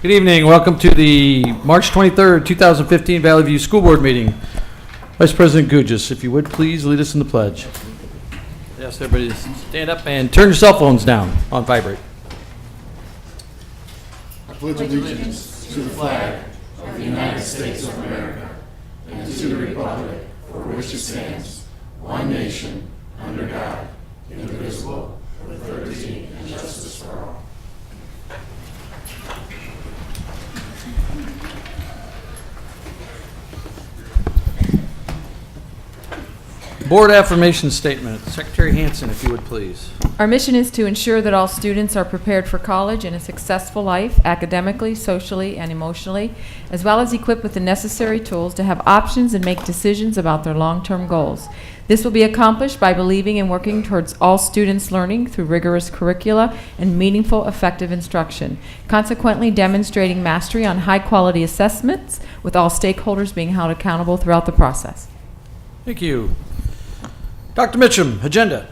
Good evening. Welcome to the March 23rd, 2015 Valley View School Board meeting. Vice President Gugis, if you would please lead us in the pledge. I ask everybody to stand up and turn your cell phones down on vibrate. I pledge allegiance to the flag of the United States of America and to the republic for which it stands, one nation, under God, indivisible, with liberty and justice for all. Board affirmation statement. Secretary Hansen, if you would please. Our mission is to ensure that all students are prepared for college and a successful life, academically, socially, and emotionally, as well as equipped with the necessary tools to have options and make decisions about their long-term goals. This will be accomplished by believing and working towards all students learning through rigorous curricula and meaningful, effective instruction, consequently demonstrating mastery on high-quality assessments, with all stakeholders being held accountable throughout the process. Thank you. Dr. Mitchum, agenda.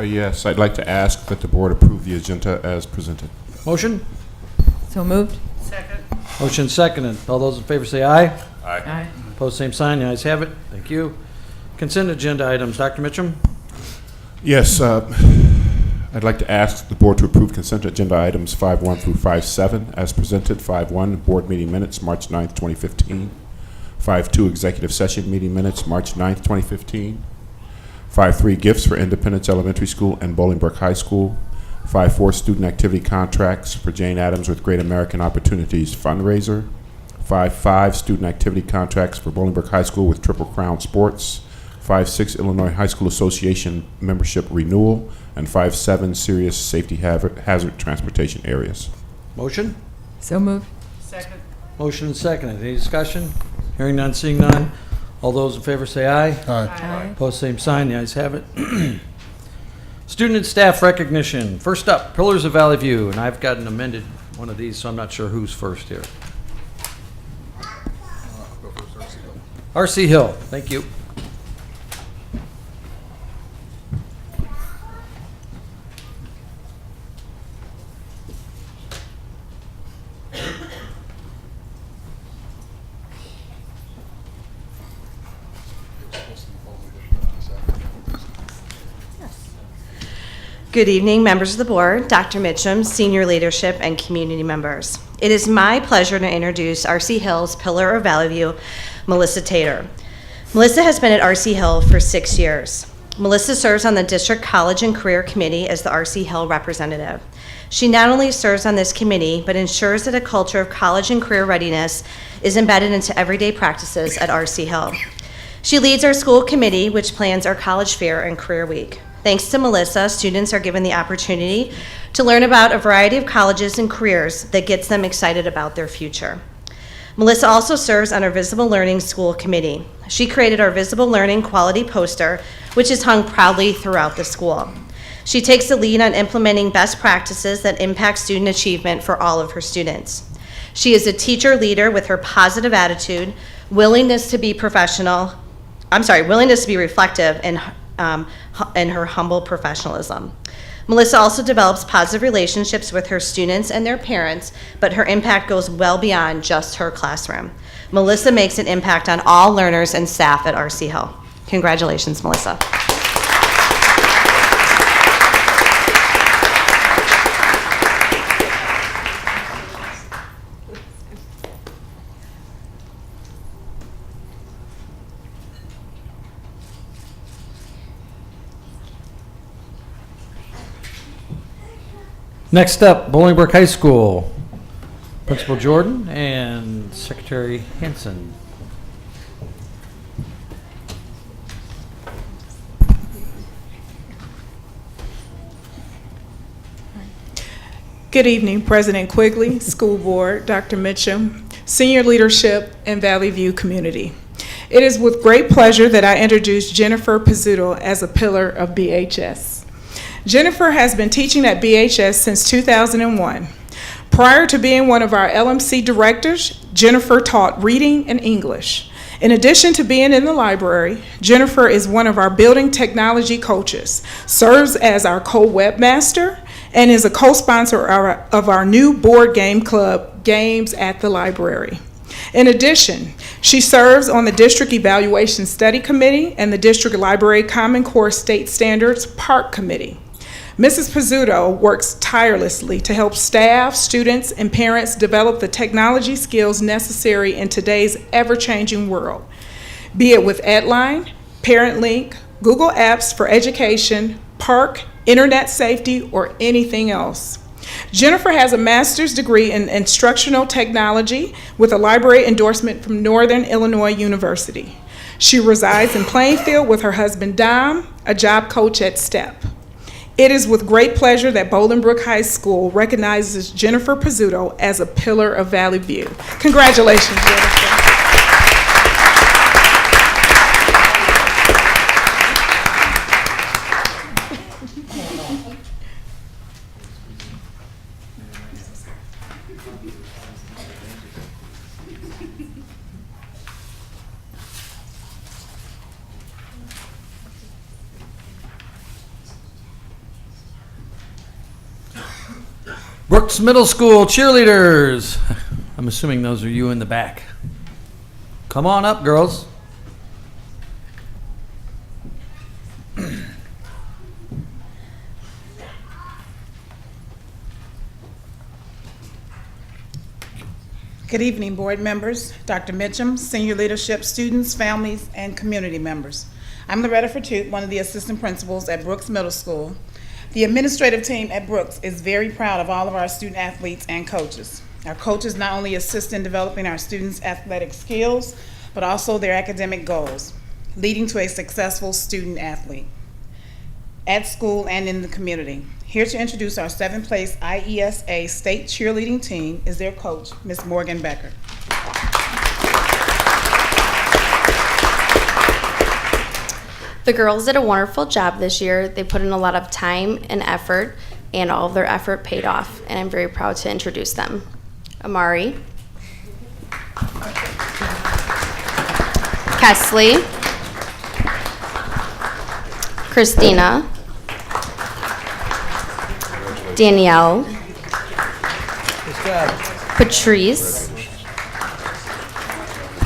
Yes, I'd like to ask that the board approve the agenda as presented. Motion? So moved. Motion seconded. All those in favor say aye. Aye. Opposed, same sign. The ayes have it. Thank you. Consent agenda items. Dr. Mitchum? Yes, I'd like to ask the board to approve consent agenda items 5.1 through 5.7 as presented. 5.1, board meeting minutes, March 9th, 2015. 5.2, executive session meeting minutes, March 9th, 2015. 5.3, gifts for Independence Elementary School and Bolingbrook High School. 5.4, student activity contracts for Jane Addams with Great American Opportunities fundraiser. 5.5, student activity contracts for Bolingbrook High School with Triple Crown Sports. 5.6, Illinois High School Association membership renewal. And 5.7, serious safety hazard transportation areas. Motion? So moved. Motion seconded. Any discussion? Hearing none, seeing none. All those in favor say aye. Aye. Opposed, same sign. The ayes have it. Student and staff recognition. First up, Pillars of Valley View. And I've got an amended one of these, so I'm not sure who's first here. R.C. Hill. Thank you. Good evening, members of the board, Dr. Mitchum, senior leadership, and community members. It is my pleasure to introduce R.C. Hill's Pillar of Valley View, Melissa Tater. Melissa has been at R.C. Hill for 6 years. Melissa serves on the District College and Career Committee as the R.C. Hill representative. She not only serves on this committee, but ensures that a culture of college and career readiness is embedded into everyday practices at R.C. Hill. She leads our school committee, which plans our college fair and career week. Thanks to Melissa, students are given the opportunity to learn about a variety of colleges and careers that gets them excited about their future. Melissa also serves on our Visible Learning School Committee. She created our Visible Learning Quality Poster, which is hung proudly throughout the school. She takes the lead on implementing best practices that impact student achievement for all of her students. She is a teacher leader with her positive attitude, willingness to be reflective, and her humble professionalism. Melissa also develops positive relationships with her students and their parents, but her impact goes well beyond just her classroom. Melissa makes an impact on all learners and staff at R.C. Hill. Congratulations, Melissa. Next up, Bolingbrook High School. Principal Jordan and Secretary Hansen. Good evening, President Quigley, School Board, Dr. Mitchum, Senior Leadership, and Valley View community. It is with great pleasure that I introduce Jennifer Pizzuto as a pillar of BHS. Jennifer has been teaching at BHS since 2001. Prior to being one of our LMC directors, Jennifer taught reading and English. In addition to being in the library, Jennifer is one of our building technology coaches, serves as our co-webmaster, and is a co-sponsor of our new board game club, Games at the Library. In addition, she serves on the District Evaluation Study Committee and the District Library Common Core State Standards Park Committee. Mrs. Pizzuto works tirelessly to help staff, students, and parents develop the technology skills necessary in today's ever-changing world, be it with Edline, ParentLink, Google Apps for Education, Park, Internet Safety, or anything else. Jennifer has a master's degree in instructional technology with a library endorsement from Northern Illinois University. She resides in Plainfield with her husband Dom, a job coach at STEP. It is with great pleasure that Bolingbrook High School recognizes Jennifer Pizzuto as a pillar of Valley View. Congratulations, Jennifer. Brooks Middle School cheerleaders. I'm assuming those are you in the back. Come on up, girls. Good evening, board members, Dr. Mitchum, senior leadership, students, families, and community members. I'm Loretta Fertute, one of the assistant principals at Brooks Middle School. The administrative team at Brooks is very proud of all of our student athletes and coaches. Our coaches not only assist in developing our students' athletic skills, but also their academic goals, leading to a successful student athlete at school and in the community. Here to introduce our 7th place IESA state cheerleading team is their coach, Ms. Morgan Becker. The girls did a wonderful job this year. They put in a lot of time and effort, and all of their effort paid off, and I'm very proud to introduce them. Amari, Kesley, Christina, Danielle, Patrice,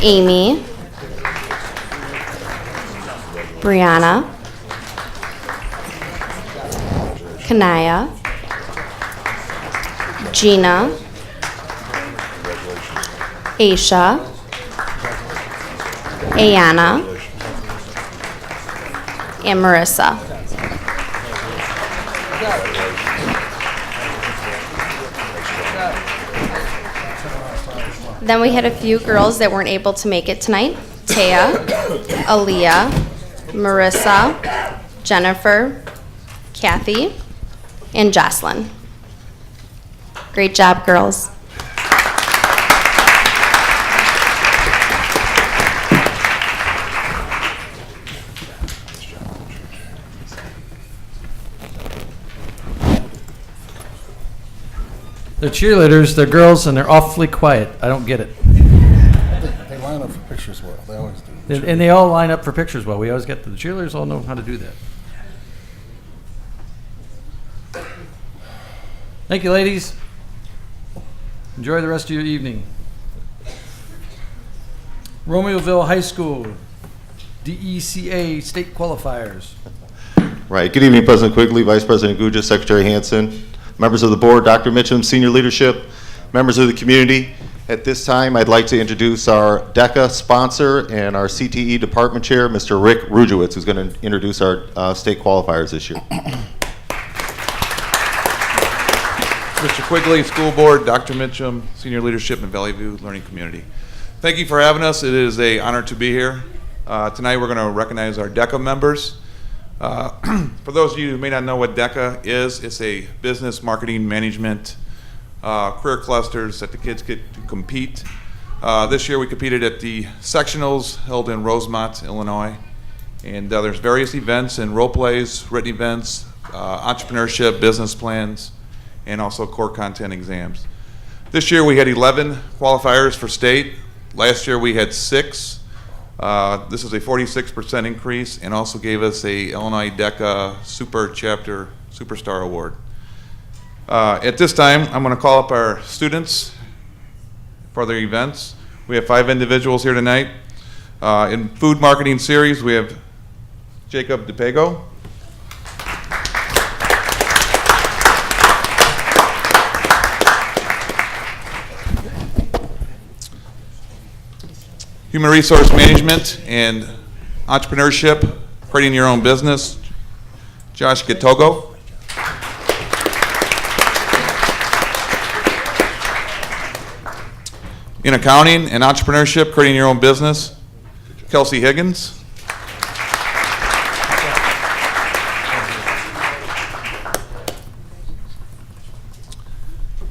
Amy, Brianna, Kanaya, Gina, Aisha, Ayana, and Marissa. Then we had a few girls that weren't able to make it tonight. Taya, Aaliyah, Marissa, Jennifer, Kathy, and Jocelyn. Great job, girls. They're cheerleaders, they're girls, and they're awfully quiet. I don't get it. They line up for pictures well. They always do. And they all line up for pictures well. We always get the cheerleaders all know how to do that. Thank you, ladies. Enjoy the rest of your evening. Romeoville High School, DECA state qualifiers. Right. Good evening, President Quigley, Vice President Gugis, Secretary Hansen, members of the board, Dr. Mitchum, senior leadership, members of the community. At this time, I'd like to introduce our DECA sponsor and our CTE department chair, Mr. Rick Rujewitz, who's going to introduce our state qualifiers this year. Mr. Quigley, school board, Dr. Mitchum, senior leadership and Valley View Learning Community. Thank you for having us. It is an honor to be here. Tonight we're going to recognize our DECA members. For those of you who may not know what DECA is, it's a business marketing management career clusters that the kids get to compete. This year we competed at the sectionals held in Rosemont, Illinois. And there's various events and role plays, written events, entrepreneurship, business plans, and also core content exams. This year we had 11 qualifiers for state. Last year we had 6. This is a 46% increase and also gave us a Illinois DECA Super Chapter Superstar Award. At this time, I'm going to call up our students for their events. We have 5 individuals here tonight. In food marketing series, we have Jacob DePago. Human resource management and entrepreneurship, creating your own business, Josh Gitogo. In accounting and entrepreneurship, creating your own business, Kelsey Higgins.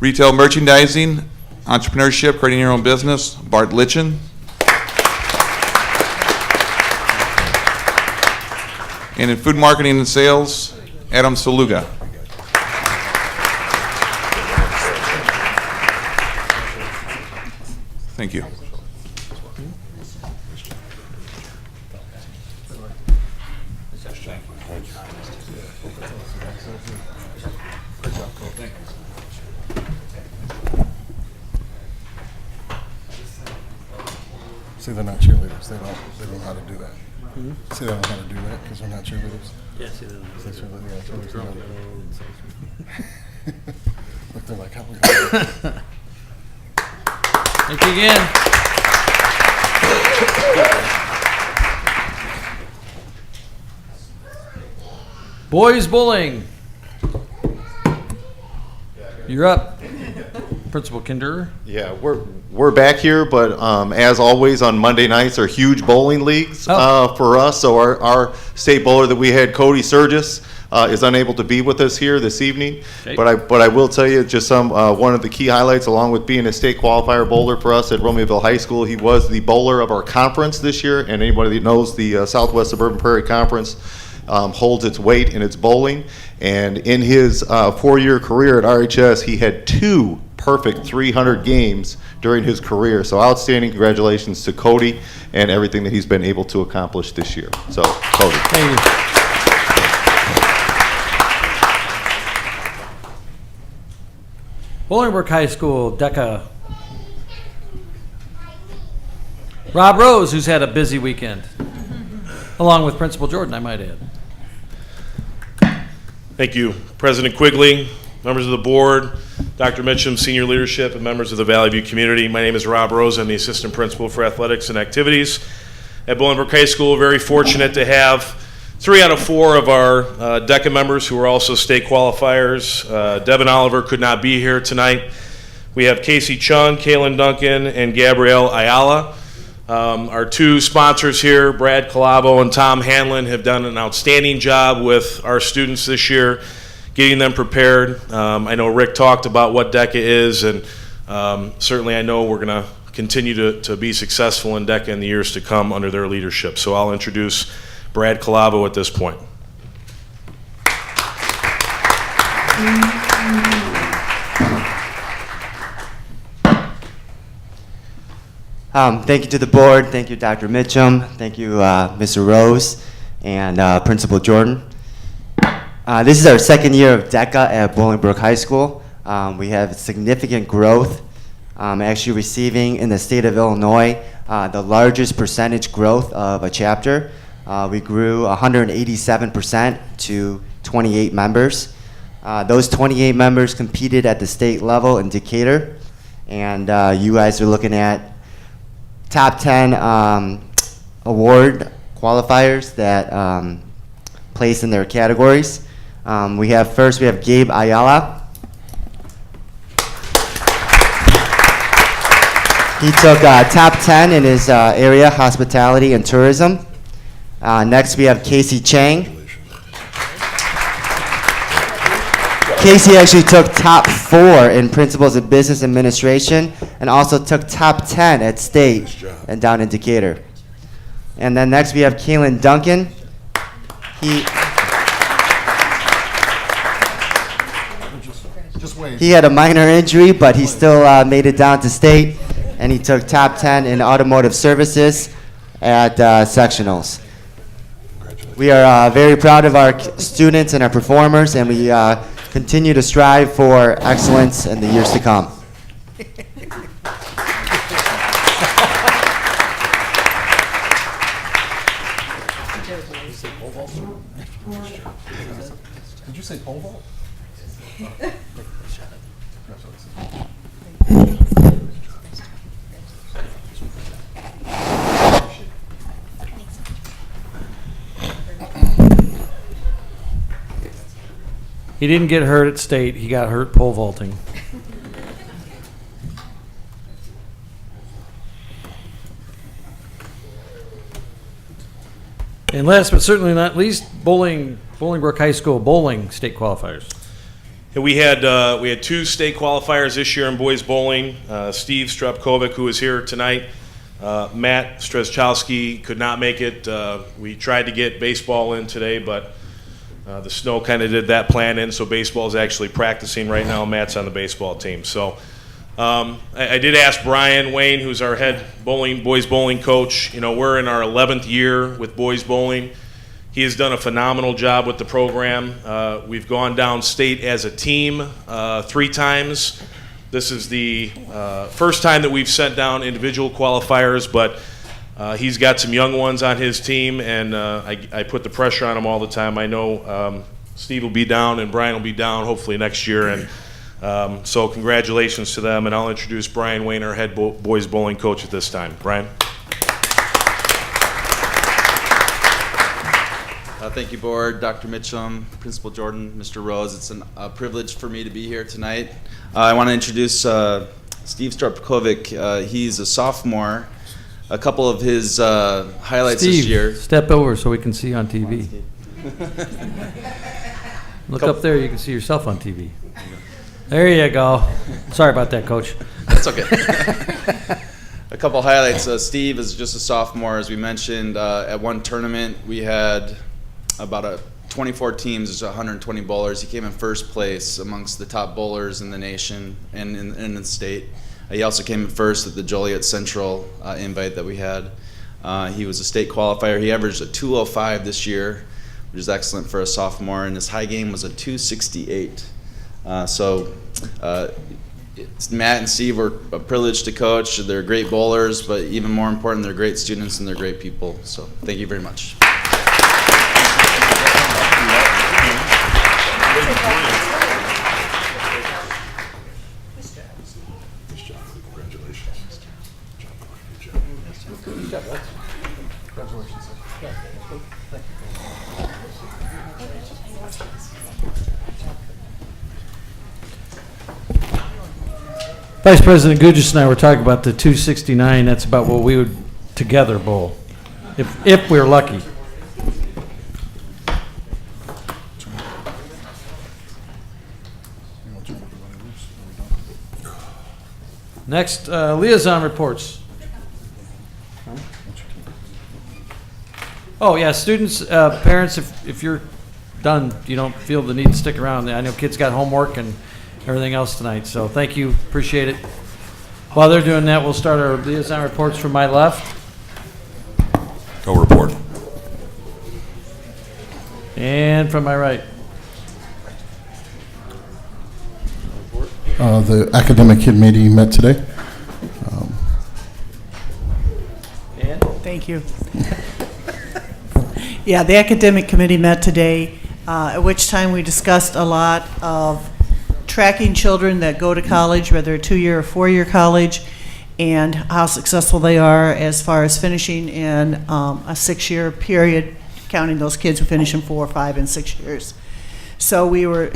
Retail merchandising, entrepreneurship, creating your own business, Bart Litchin. And in food marketing and sales, Adam Saluga. Thank you. See, they're not cheerleaders. They don't know how to do that. See, they don't know how to do that because they're not cheerleaders. Yeah, see, Look, they're like, how we thank you again. Boys bowling. You're up. Principal Kinder. Yeah, we're back here, but as always on Monday nights are huge bowling leagues for us. So our state bowler that we had, Cody Surgis, is unable to be with us here this evening. Okay. But I will tell you just one of the key highlights, along with being a state qualifier bowler for us at Romeoville High School. He was the bowler of our conference this year, and anybody that knows the Southwest Suburban Prairie Conference holds its weight in its bowling. And in his 4-year career at RHS, he had 2 perfect 300 games during his career. So outstanding congratulations to Cody and everything that he's been able to accomplish this year. So, Cody. Thank you. Bolingbrook High School, DECA. Rob Rose, who's had a busy weekend, along with Principal Jordan, I might add. Thank you, President Quigley, members of the board, Dr. Mitchum, senior leadership, and members of the Valley View community. My name is Rob Rose. I'm the assistant principal for athletics and activities at Bolingbrook High School. Very fortunate to have 3 out of 4 of our DECA members who are also state qualifiers. Devin Oliver could not be here tonight. We have Casey Chung, Kaylin Duncan, and Gabrielle Ayala. Our 2 sponsors here, Brad Calavo and Tom Hanlon, have done an outstanding job with our students this year, getting them prepared. I know Rick talked about what DECA is, and certainly I know we're going to continue to be successful in DECA in the years to come under their leadership. So I'll introduce Brad Calavo at this point. Thank you to the board. Thank you, Dr. Mitchum. Thank you, Mr. Rose and Principal Jordan. This is our 2nd year of DECA at Bolingbrook High School. We have significant growth, actually receiving in the state of Illinois the largest percentage growth of a chapter. We grew 187% to 28 members. Those 28 members competed at the state level in Decatur, and you guys are looking at top 10 award qualifiers that place in their categories. We have Gabe Ayala. He took top 10 in his area, hospitality and tourism. Next we have Casey Chang. Casey actually took top 4 in principles of business administration and also took top 10 at state and down in Decatur. And then next we have Kaylin Duncan. He had a minor injury, but he still made it down to state, and he took top 10 in automotive services at sectionals. We are very proud of our students and our performers, and we continue to strive for excellence in the years to come. Did you say pole vault? He didn't get hurt at state, he got hurt pole vaulting. And last but certainly not least, Bolingbrook High School bowling state qualifiers. And we had two state qualifiers this year in boys bowling. Steve Strepkovic, who is here tonight. Matt Strzeschowski could not make it. We tried to get baseball in today, but the snow kind of did that plan in, so baseball is actually practicing right now. Matt's on the baseball team. So I did ask Brian Wayne, who's our head boys bowling coach. You know, we're in our 11th year with boys bowling. He has done a phenomenal job with the program. We've gone down state as a team 3 times. This is the first time that we've sent down individual qualifiers, but he's got some young ones on his team, and I put the pressure on him all the time. I know Steve will be down and Brian will be down hopefully next year, and so congratulations to them. And I'll introduce Brian Wayne, our head boys bowling coach at this time. Brian. Thank you, Board, Dr. Mitchum, Principal Jordan, Mr. Rose. It's a privilege for me to be here tonight. I want to introduce Steve Strepkovic. He's a sophomore. A couple of his highlights Steve, this year. Step over so we can see on TV. Look up there, you can see yourself on TV. There you go. Sorry about that, Coach. That's okay. A couple highlights. Steve is just a sophomore, as we mentioned. At one tournament, we had about 24 teams, there's 120 bowlers. He came in first place amongst the top bowlers in the nation and in the state. He also came in first at the Joliet Central invite that we had. He was a state qualifier. He averaged a 205 this year, which is excellent for a sophomore, and his high game was a 268. Matt and Steve were a privilege to coach. They're great bowlers, but even more important, they're great students and they're great people. So thank you very much. Vice President Gugis and I were talking about the 269. That's about what we would together bowl, if we're lucky. Next, liaison reports. Oh yeah, students, parents, if you're done, you don't feel the need to stick around. I know kids got homework and everything else tonight, so thank you, appreciate it. While they're doing that, we'll start our liaison reports from my left. Go report. And from my right. The academic committee met today. Thank you. Yeah, the academic committee met today, at which time we discussed a lot of tracking children that go to college, whether a 2-year or 4-year college, and how successful they are as far as finishing in a 6-year period, counting those kids who finish in 4, 5, and 6 years. So we were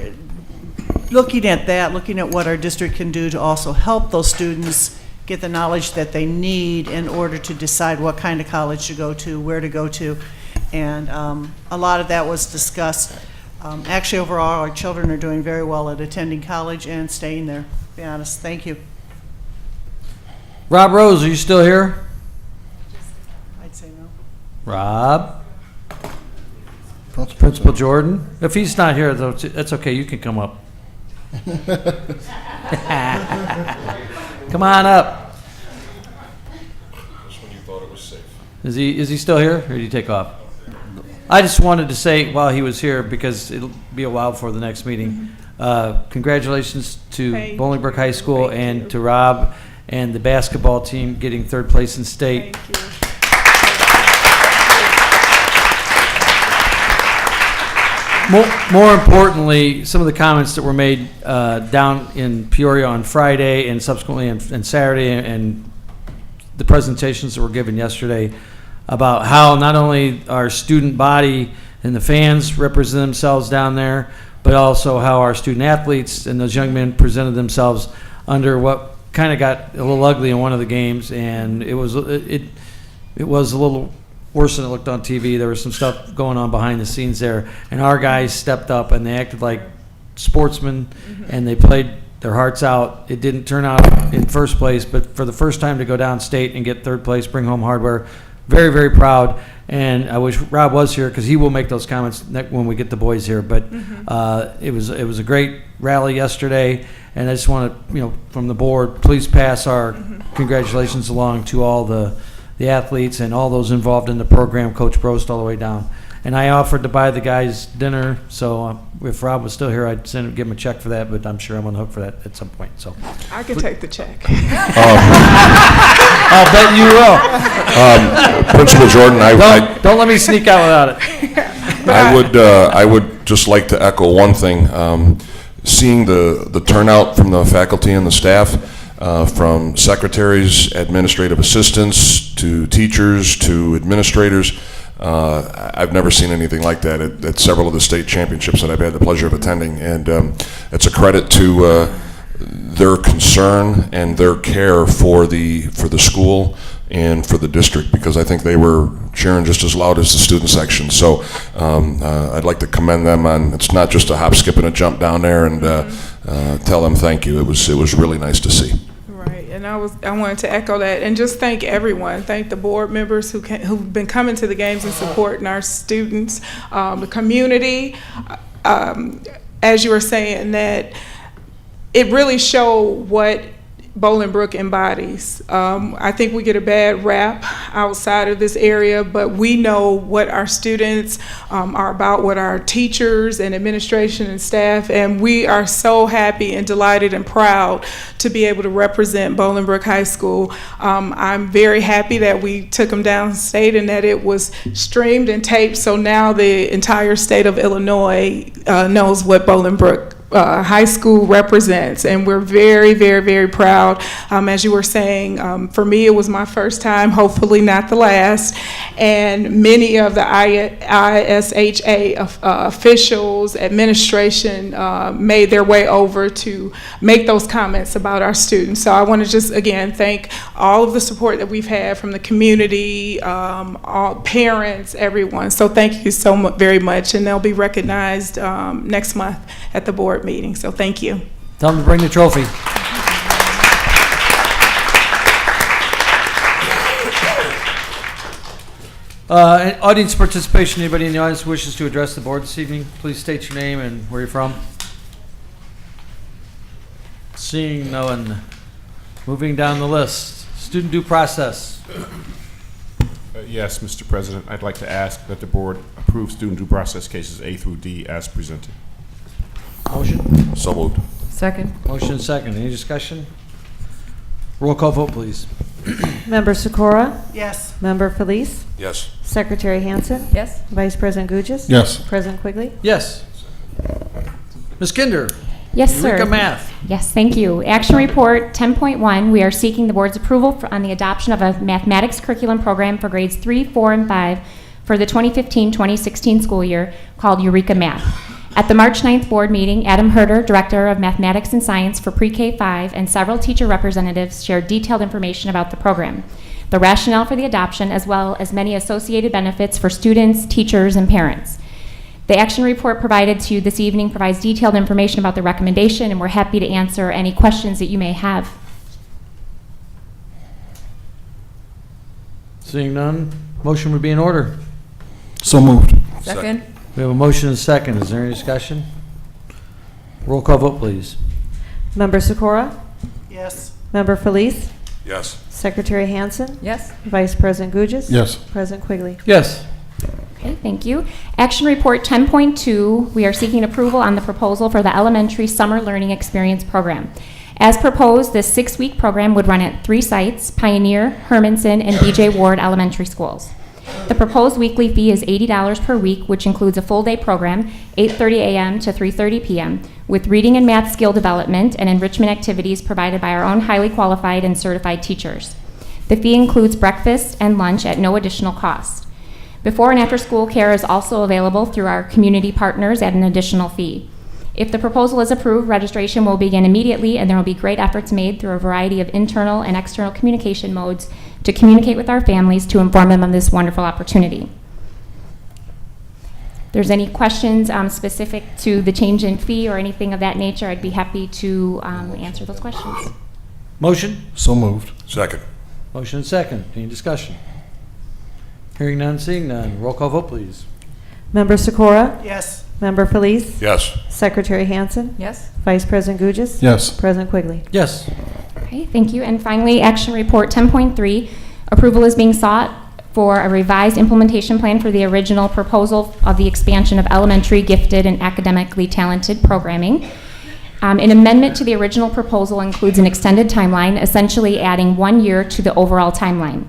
looking at that, looking at what our district can do to also help those students get the knowledge that they need in order to decide what kind of college to go to, where to go to. And a lot of that was discussed. Actually, overall, our children are doing very well at attending college and staying there, to be honest. Thank you. Rob Rose, are you still here? I'd say no. Rob? Principal Jordan? If he's not here, though, that's okay. You can come up. Come on up. Just when you thought it was safe. Is he still here, or did he take off? I just wanted to say while he was here, because it'll be a while before the next meeting, Congratulations to Thank Bolingbrook you. High School Thank and you. to Rob and the basketball team getting third place in state. Thank you. More importantly, some of the comments that were made down in Peoria on Friday and subsequently on Saturday, and the presentations that were given yesterday about how not only our student body and the fans represent themselves down there, but also how our student athletes and those young men presented themselves under what kind of got a little ugly in one of the games, and it was a little worse than it looked on TV. There was some stuff going on behind the scenes there, and our guys stepped up and they acted like sportsmen, and they played their hearts out. It didn't turn out in first place, but for the first time to go downstate and get third place, bring home hardware, very, very proud. And I wish Rob was here because he will make those comments when we get the boys here. But it was a great rally yesterday, and I just want to, from the board, please pass our congratulations along to all the athletes and all those involved in the program, Coach Brost all the way down. And I offered to buy the guys dinner, so if Rob was still here, I'd give him a check for that, but I'm sure I'm on the hook for that at some point. So I can take the check. I'll bet you will. Principal Jordan, Don't let me sneak out without it. I would just like to echo one thing. Seeing the turnout from the faculty and the staff, from secretaries, administrative assistants, to teachers, to administrators, I've never seen anything like that at several of the state championships that I've had the pleasure of attending, and it's a credit to their concern and their care for the school and for the district, because I think they were cheering just as loud as the student section. So I'd like to commend them on, it's not just a hop, skip, and a jump down there, and tell them thank you. It was really nice to see. Right, and I wanted to echo that and just thank everyone. Thank the board members who've been coming to the games and supporting our students, the community. As you were saying, that it really showed what Bolingbrook embodies. I think we get a bad rap outside of this area, but we know what our students are about, what our teachers and administration and staff, and we are so happy and delighted and proud to be able to represent Bolingbrook High School. I'm very happy that we took them downstate and that it was streamed and taped, so now the entire state of Illinois knows what Bolingbrook High School represents, and we're very, very, very proud. As you were saying, for me, it was my first time, hopefully not the last, and many of the ISHA officials, administration made their way over to make those comments about our students. So I want to just, again, thank all of the support that we've had from the community, all parents, everyone. So thank you so very much, and they'll be recognized next month at the board meeting. So thank you. Tell them to bring the trophy. Audience participation. Anybody in the audience who wishes to address the board this evening, please state your name and where you're from. Seeing no one. Moving down the list. Student due process. Yes, Mr. President, I'd like to ask that the board approve student due process cases A through D as presented. Motion? So moved. Second. Motion and second. Any discussion? Roll call vote, please. Member Sikora? Yes. Member Felice? Yes. Secretary Hansen? Yes. Vice President Gugis? Yes. President Quigley? Yes. Ms. Kinder? Yes, sir. Eureka Math. Yes, thank you. Action Report 10.1, we are seeking the board's approval on the adoption of a mathematics curriculum program for grades 3, 4, and 5 for the 2015-2016 school year called Eureka Math. At the March 9th board meeting, Adam Herder, Director of Mathematics and Science for Pre-K 5, and several teacher representatives shared detailed information about the program, the rationale for the adoption, as well as many associated benefits for students, teachers, and parents. The action report provided to you this evening provides detailed information about the recommendation, and we're happy to answer any questions that you may have. Seeing none, motion would be in order. So moved. Second. We have a motion and a second. Is there any discussion? Roll call vote, please. Member Sikora? Yes. Member Felice? Yes. Secretary Hansen? Yes. Vice President Gugis? Yes. President Quigley? Yes. Okay, thank you. Action Report 10.2, we are seeking approval on the proposal for the Elementary Summer Learning Experience Program. As proposed, this 6-week program would run at 3 sites, Pioneer, Hermanson, and BJ Ward Elementary Schools. The proposed weekly fee is $80 per week, which includes a full-day program, 8:30 a.m. to 3:30 p.m., with reading and math skill development and enrichment activities provided by our own highly qualified and certified teachers. The fee includes breakfast and lunch at no additional cost. Before and after school care is also available through our community partners at an additional fee. If the proposal is approved, registration will begin immediately, and there will be great efforts made through a variety of internal and external communication modes to communicate with our families to inform them of this wonderful opportunity. If there's any questions specific to the change in fee or anything of that nature, I'd be happy to answer those questions. Motion? So moved. Second. Motion and second. Any discussion? Hearing none, seeing none. Roll call vote, please. Member Sikora? Yes. Member Felice? Yes. Secretary Hansen? Yes? Vice President Gugis? Yes. President Quigley? Yes. Okay, thank you. And finally, Action Report 10.3, approval is being sought for a revised implementation plan for the original proposal of the expansion of elementary gifted and academically talented programming. An amendment to the original proposal includes an extended timeline, essentially adding 1 year to the overall timeline.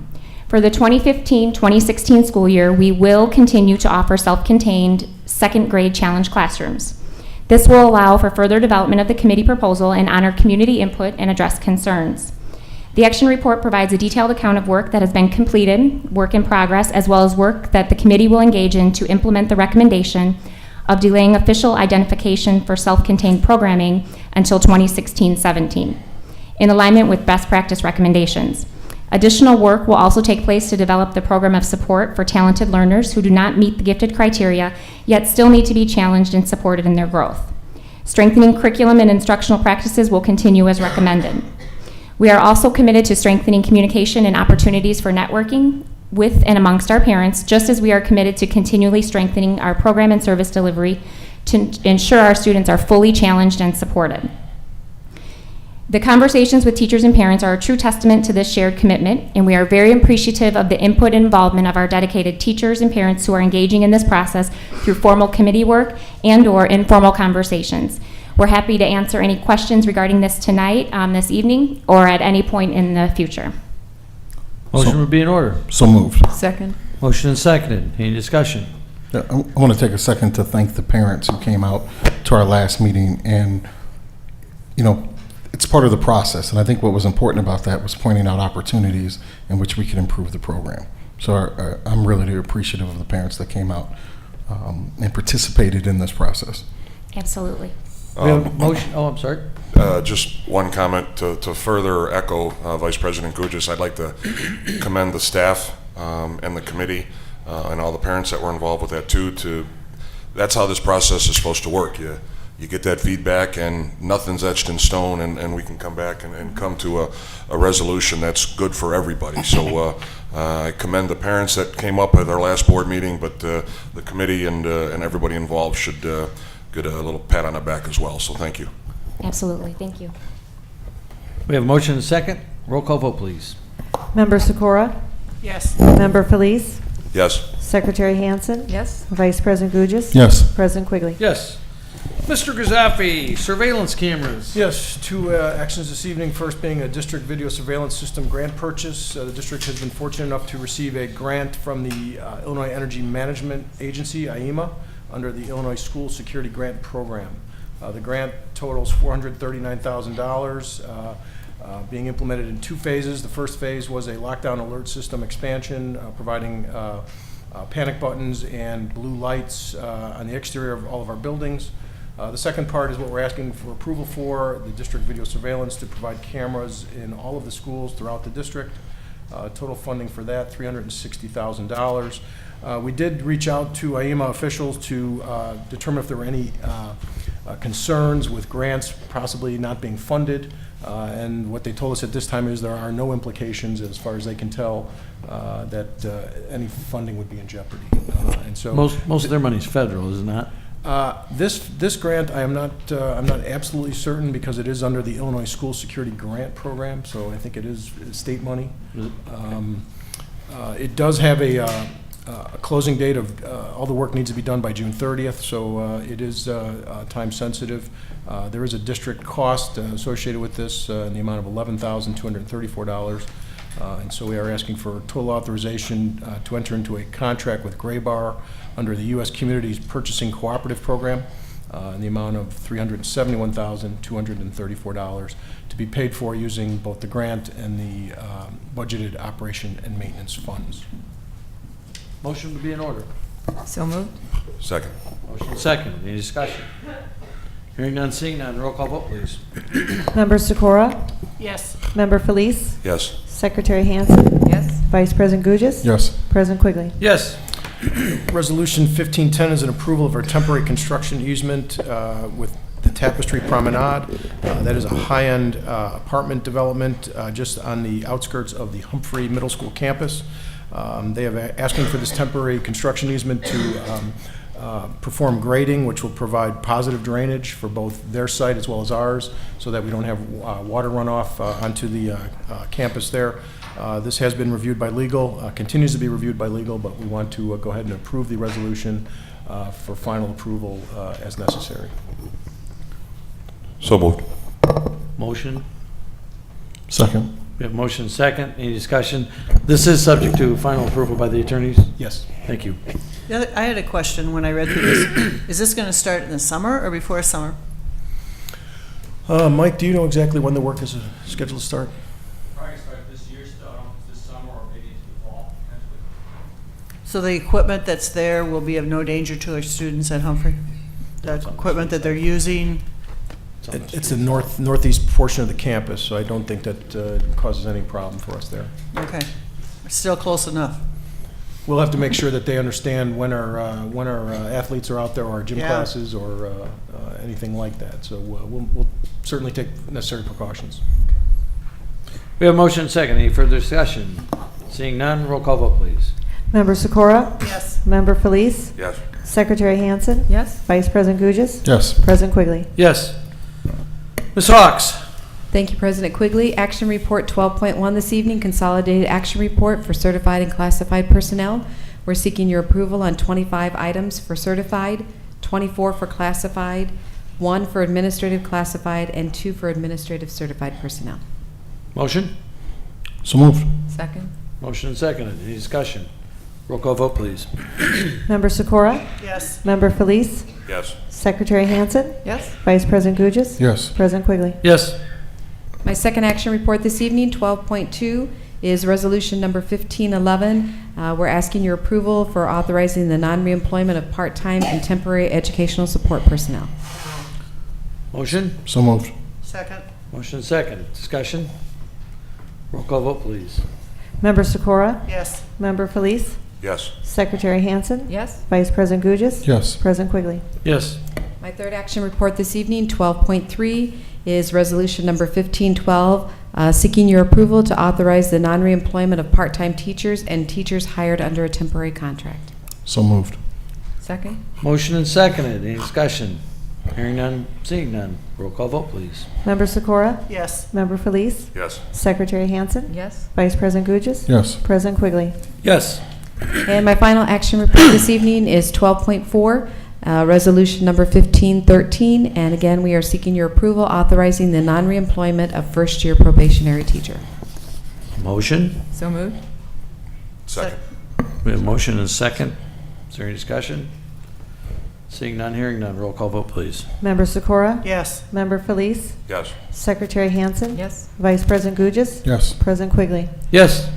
For the 2015-2016 school year, we will continue to offer self-contained second grade challenge classrooms. This will allow for further development of the committee proposal and honor community input and address concerns. The action report provides a detailed account of work that has been completed, work in progress, as well as work that the committee will engage in to implement the recommendation of delaying official identification for self-contained programming until 2016-17, in alignment with best practice recommendations. Additional work will also take place to develop the program of support for talented learners who do not meet the gifted criteria, yet still need to be challenged and supported in their growth. Strengthening curriculum and instructional practices will continue as recommended. We are also committed to strengthening communication and opportunities for networking with and amongst our parents, just as we are committed to continually strengthening our program and service delivery to ensure our students are fully challenged and supported. The conversations with teachers and parents are a true testament to this shared commitment, and we are very appreciative of the input and involvement of our dedicated teachers and parents who are engaging in this process through formal committee work and/or informal conversations. We're happy to answer any questions regarding this tonight, this evening, or at any point in the future. Motion would be in order. So moved. Second? Motion and seconded. Any discussion? Yeah, I want to take a second to thank the parents who came out to our last meeting, and it's part of the process, and I think what was important about that was pointing out opportunities in which we could improve the program. So I'm really appreciative of the parents that came out and participated in this process. Absolutely. We have a motion. Oh, I'm sorry. Just one comment to further echo Vice President Gugis. I'd like to commend the staff and the committee and all the parents that were involved with that too. That's how this process is supposed to work. You get that feedback, and nothing's etched in stone, and we can come back and come to a resolution that's good for everybody. So I commend the parents that came up at our last board meeting, but the committee and everybody involved should get a little pat on the back as well. So thank you. Absolutely. Thank you. We have a motion and a second. Roll call vote, please. Member Sikora? Yes. Member Felice? Yes. Secretary Hansen? Yes? Vice President Gugis? Yes. President Quigley? Yes. Mr. Gazaffi, surveillance cameras. Yes, two actions this evening. First being a district video surveillance system grant purchase. The district has been fortunate enough to receive a grant from the Illinois Energy Management Agency, IEMA, under the Illinois School Security Grant Program. The grant totals $439,000, being implemented in 2 phases. The first phase was a lockdown alert system expansion, providing panic buttons and blue lights on the exterior of all of our buildings. The second part is what we're asking for approval for, the district video surveillance to provide cameras in all of the schools throughout the district. Total funding for that, $360,000. We did reach out to IEMA officials to determine if there were any concerns with grants possibly not being funded. And what they told us at this time is there are no implications, as far as they can tell, that any funding would be in jeopardy. And so most of their money is federal, is it not? This grant, I'm not absolutely certain, because it is under the Illinois School Security Grant Program, so I think it is state money. It does have a a closing date of, all the work needs to be done by June 30th, so it is time sensitive. There is a district cost associated with this in the amount of $11,234. And so we are asking for total authorization to enter into a contract with Graybar under the U.S. Communities Purchasing Cooperative Program in the amount of $371,234 to be paid for using both the grant and the budgeted operation and maintenance funds. Motion would be in order. So moved. Second. Motion second. Any discussion? Hearing none, seeing none. Roll call vote, please. Member Sikora? Yes. Member Felice? Yes. Secretary Hansen? Yes. Vice President Gugis? Yes. President Quigley? Yes. Resolution 1510 is an approval of our temporary construction easement with the Tapestry Promenade. That is a high-end apartment development just on the outskirts of the Humphrey Middle School campus. They have asking for this temporary construction easement to perform grading, which will provide positive drainage for both their site as well as ours, so that we don't have water runoff onto the campus there. This has been reviewed by legal, continues to be reviewed by legal, but we want to go ahead and approve the resolution for final approval as necessary. So moved. Motion. Second. We have motion second. Any discussion? This is subject to final approval by the attorneys? Yes. Thank you. I had a question when I read through this. Is this going to start in the summer or before summer? Mike, do you know exactly when the work is scheduled to start? Probably start this year, still, this summer, or maybe into the fall, potentially. So the equipment that's there will be of no danger to our students at Humphrey? The equipment that they're using? It's the northeast portion of the campus, so I don't think that causes any problem for us there. Okay. Still close enough. We'll have to make sure that they understand when our athletes are out there, or our gym Yeah. classes, or anything like that. So we'll certainly take necessary precautions. We have motion second. Any further discussion? Seeing none, roll call vote, please. Member Sikora? Yes. Member Felice? Yes. Secretary Hansen? Yes. Vice President Gugis? Yes. President Quigley? Yes. Ms. Hawks? Thank you, President Quigley. Action Report 12.1 this evening, Consolidated Action Report for Certified and Classified Personnel. We're seeking your approval on 25 items for certified, 24 for classified, 1 for administrative classified, and 2 for administrative certified personnel. Motion? So moved. Second. Motion seconded. Any discussion? Roll call vote, please. Member Sikora? Yes. Member Felice? Yes. Secretary Hansen? Yes. Vice President Gugis? Yes. President Quigley? Yes. My second action report this evening, 12.2, is resolution number 1511. We're asking your approval for authorizing the non-reemployment of part-time and temporary educational support personnel. Motion? So moved. Second. Motion second. Discussion? Roll call vote, please. Member Sikora? Yes. Member Felice? Yes. Secretary Hansen? Yes. Vice President Gugis? Yes. President Quigley? Yes. My third action report this evening, 12.3, is resolution number 1512, seeking your approval to authorize the non-reemployment of part-time teachers and teachers hired under a temporary contract. So moved. Second. Motion and seconded. Any discussion? Hearing none, seeing none. Roll call vote, please. Member Sikora? Yes. Member Felice? Yes. Secretary Hansen? Yes. Vice President Gugis? Yes. President Quigley? Yes. And my final action report this evening is 12.4, resolution number 1513. And again, we are seeking your approval authorizing the non-reemployment of first-year probationary teacher. Motion? So moved. Second. We have motion and second. Is there any discussion? Seeing none, hearing none. Roll call vote, please. Member Sikora? Yes. Member Felice? Yes. Secretary Hansen? Yes. Vice President Gugis? Yes. President Quigley? Yes.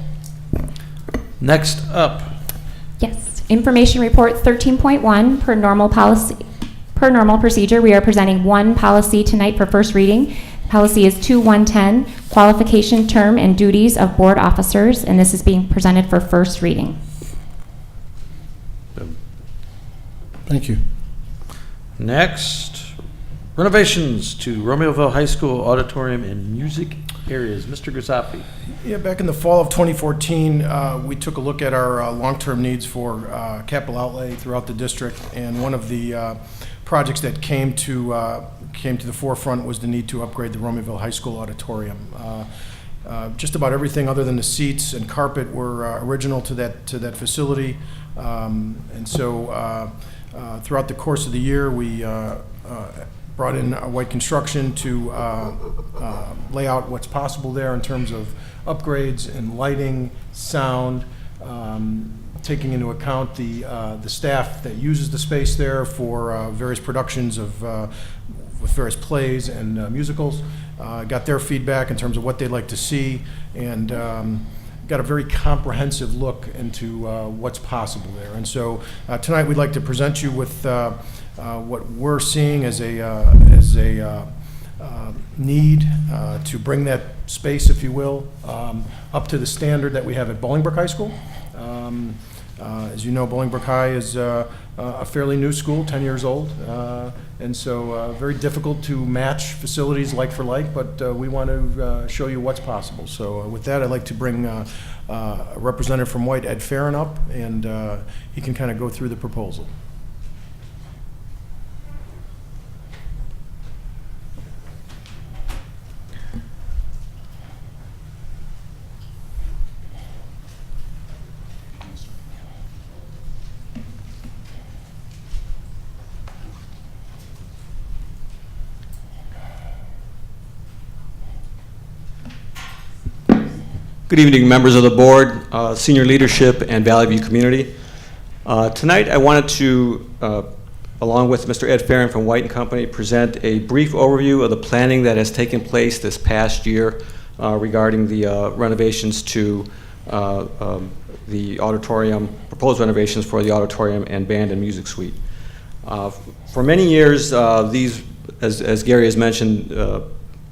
Next up. Yes. Information report 13.1 per normal procedure. We are presenting one policy tonight for first reading. Policy is 2110, qualification, term, and duties of board officers, and this is being presented for first reading. Thank you. Next, renovations to Romeoville High School auditorium and music areas. Mr. Grisapi. Yeah, back in the fall of 2014, we took a look at our long-term needs for capital outlay throughout the district, and one of the projects that came to the forefront was the need to upgrade the Romeoville High School auditorium. Just about everything other than the seats and carpet were original to that facility. And so throughout the course of the year, we brought in White Construction to lay out what's possible there in terms of upgrades in lighting, sound, taking into account the staff that uses the space there for various productions of with various plays and musicals. Got their feedback in terms of what they'd like to see, and got a very comprehensive look into what's possible there. And so tonight we'd like to present you with what we're seeing as a need to bring that space, if you will, up to the standard that we have at Bolingbrook High School. As you know, Bolingbrook High is a fairly new school, 10 years old, and so very difficult to match facilities like for like, but we want to show you what's possible. So with that, I'd like to bring a representative from White, Ed Farron, up, and he can kind of go through the proposal. Good evening, members of the board, senior leadership, and Valley View community. Tonight I wanted to, along with Mr. Ed Farron from White & Company, present a brief overview of the planning that has taken place this past year regarding the renovations to the auditorium, proposed renovations for the auditorium and band and music suite. For many years, these, as Gary has mentioned,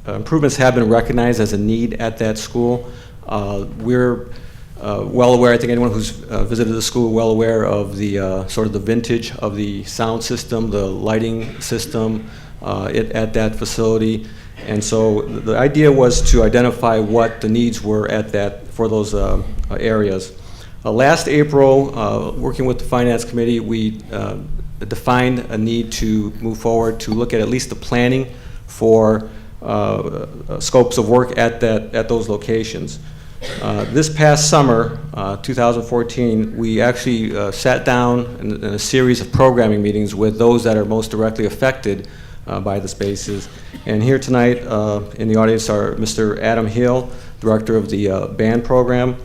improvements have been recognized as a need at that school. We're well aware, I think anyone who's visited the school well aware of the sort of the vintage of the sound system, the lighting system at that facility. And so the idea was to identify what the needs were for those areas. Last April, working with the Finance Committee, we defined a need to move forward to look at least the planning for scopes of work at those locations. This past summer, 2014, we actually sat down in a series of programming meetings with those that are most directly affected by the spaces. And here tonight in the audience are Mr. Adam Hill, Director of the band program,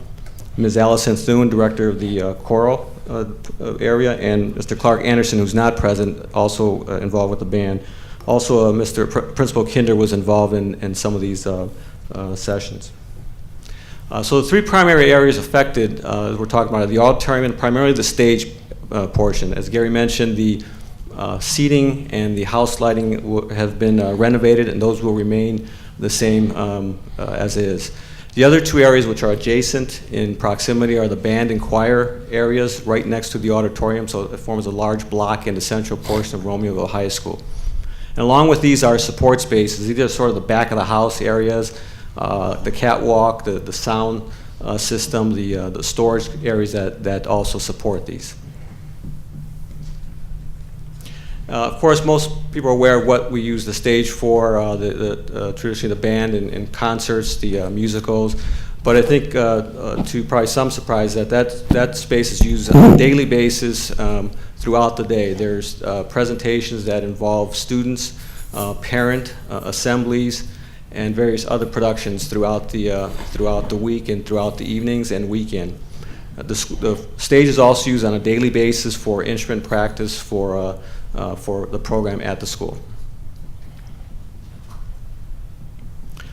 Ms. Allison Thune, Director of the choral area, and Mr. Clark Anderson, who's not present, also involved with the band. Also, Principal Kinder was involved in some of these sessions. So the three primary areas affected, we're talking about the auditorium and primarily the stage portion. As Gary mentioned, the seating and the house lighting have been renovated, and those will remain the same as is. The other two areas which are adjacent in proximity are the band and choir areas right next to the auditorium, so it forms a large block in the central portion of Romeoville High School. And along with these are support spaces. These are sort of the back of the house areas, the catwalk, the sound system, the storage areas that also support these. Of course, most people are aware of what we use the stage for, traditionally the band and concerts, the musicals. But I think to probably some surprise that space is used on a daily basis throughout the day. There's presentations that involve students, parent assemblies, and various other productions throughout the week and throughout the evenings and weekend. The stage is also used on a daily basis for instrument practice for the program at the school.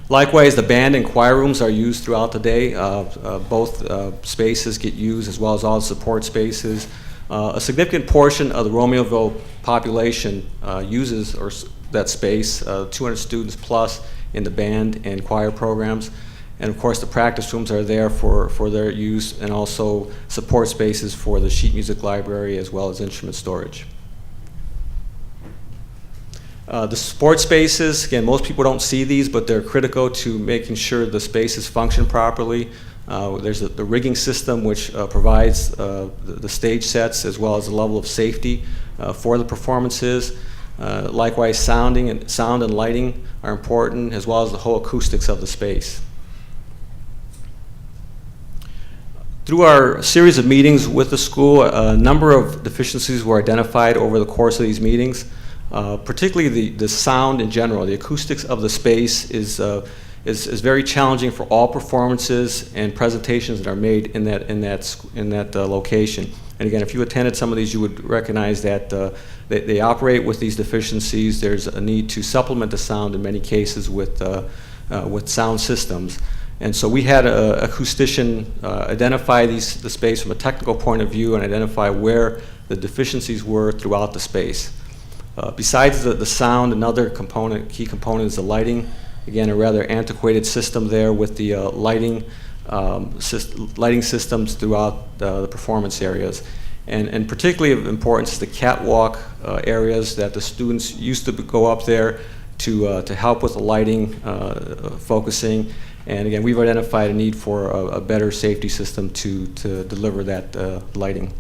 Likewise, the band and choir rooms are used throughout the day. Both spaces get used, as well as all the support spaces. A significant portion of the Romeoville population uses that space, 200 students plus in the band and choir programs. And of course, the practice rooms are there for their use, and also support spaces for the sheet music library as well as instrument storage. The support spaces, again, most people don't see these, but they're critical to making sure the spaces function properly. There's the rigging system, which provides the stage sets as well as the level of safety for the performances. Likewise, sound and lighting are important, as well as the whole acoustics of the space. Through our series of meetings with the school, a number of deficiencies were identified over the course of these meetings. Particularly the sound in general, the acoustics of the space is very challenging for all performances and presentations that are made in that location. And again, if you attended some of these, you would recognize that they operate with these deficiencies. There's a need to supplement the sound in many cases with sound systems. And so we had an acoustician identify the space from a technical point of view and identify where the deficiencies were throughout the space. Besides the sound, another key component is the lighting. Again, a rather antiquated system there with the lighting systems throughout the performance areas. And particularly of importance is the catwalk areas that the students used to go up there to help with the lighting focusing. And again, we've identified a need for a better safety system to deliver that lighting.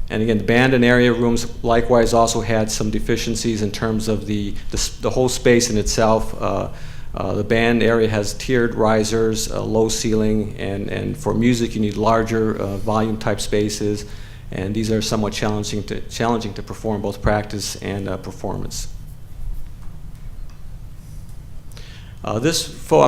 And again, the band and area rooms likewise also had some deficiencies in terms of the whole space in itself. The band area has tiered risers, a low ceiling, and for music you need larger volume type spaces, and these are somewhat challenging to perform both practice and performance. I'm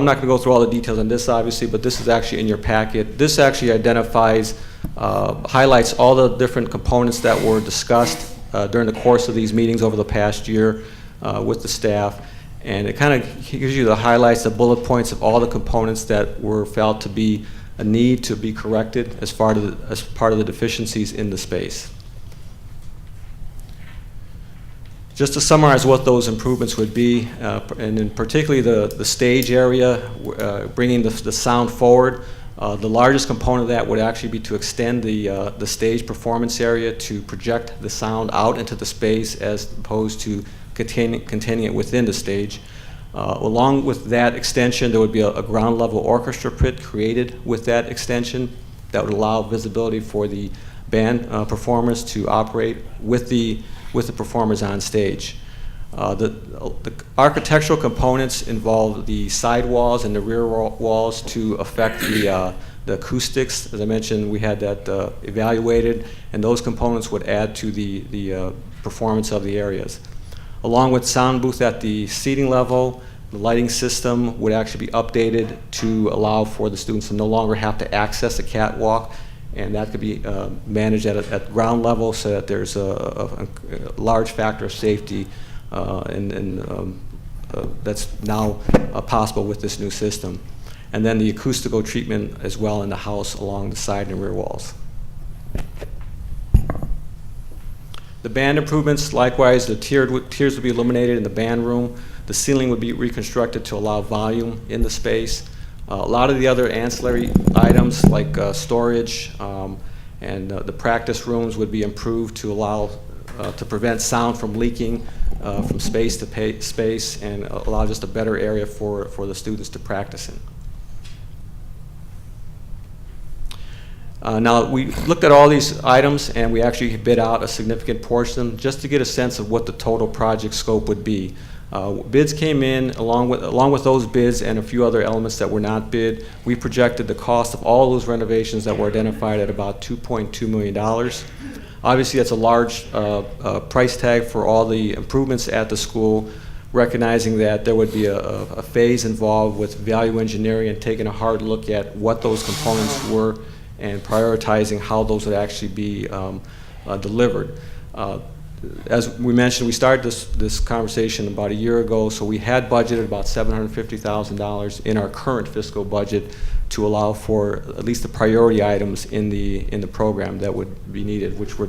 not going to go through all the details on this obviously, but this is actually in your packet. This actually identifies, highlights all the different components that were discussed during the course of these meetings over the past year with the staff. And it kind of gives you the highlights, the bullet points of all the components that were felt to be a need to be corrected as part of the deficiencies in the space. Just to summarize what those improvements would be, and in particularly the stage area, bringing the sound forward. The largest component of that would actually be to extend the stage performance area to project the sound out into the space as opposed to containing it within the stage. Along with that extension, there would be a ground level orchestra pit created with that extension that would allow visibility for the band performers to operate with the performers on stage. The architectural components involve the side walls and the rear walls to affect the acoustics. As I mentioned, we had that evaluated, and those components would add to the performance of the areas. Along with sound booth at the seating level, the lighting system would actually be updated to allow for the students to no longer have to access a catwalk, and that could be managed at ground level so that there's a large factor of safety that's now possible with this new system. And then the acoustical treatment as well in the house along the side and rear walls. The band improvements, likewise, the tiers would be eliminated in the band room. The ceiling would be reconstructed to allow volume in the space. A lot of the other ancillary items like storage and the practice rooms would be improved to allow to prevent sound from leaking from space to space and allow just a better area for the students to practice in. Now, we looked at all these items and we actually bid out a significant portion of them just to get a sense of what the total project scope would be. Bids came in along with those bids and a few other elements that were not bid. We projected the cost of all those renovations that were identified at about $2.2 million. Obviously, that's a large price tag for all the improvements at the school, recognizing that there would be a phase involved with value engineering and taking a hard look at what those components were and prioritizing how those would actually be delivered. As we mentioned, we started this conversation about a year ago, so we had budgeted about $750,000 in our current fiscal budget to allow for at least the priority items in the program that would be needed, which were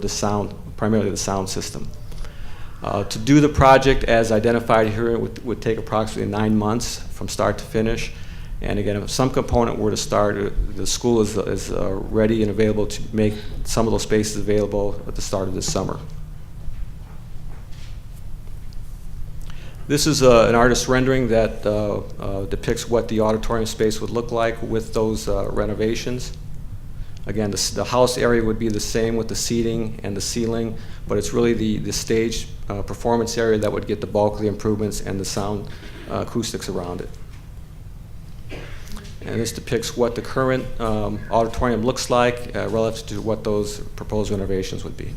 primarily the sound system. To do the project as identified here, it would take approximately 9 months from start to finish. And again, if some component were to start, the school is ready and available to make some of those spaces available at the start of this summer. This is an artist's rendering that depicts what the auditorium space would look like with those renovations. Again, the house area would be the same with the seating and the ceiling, but it's really the stage performance area that would get the bulk of the improvements and the sound acoustics around it. And this depicts what the current auditorium looks like relative to what those proposed renovations would be.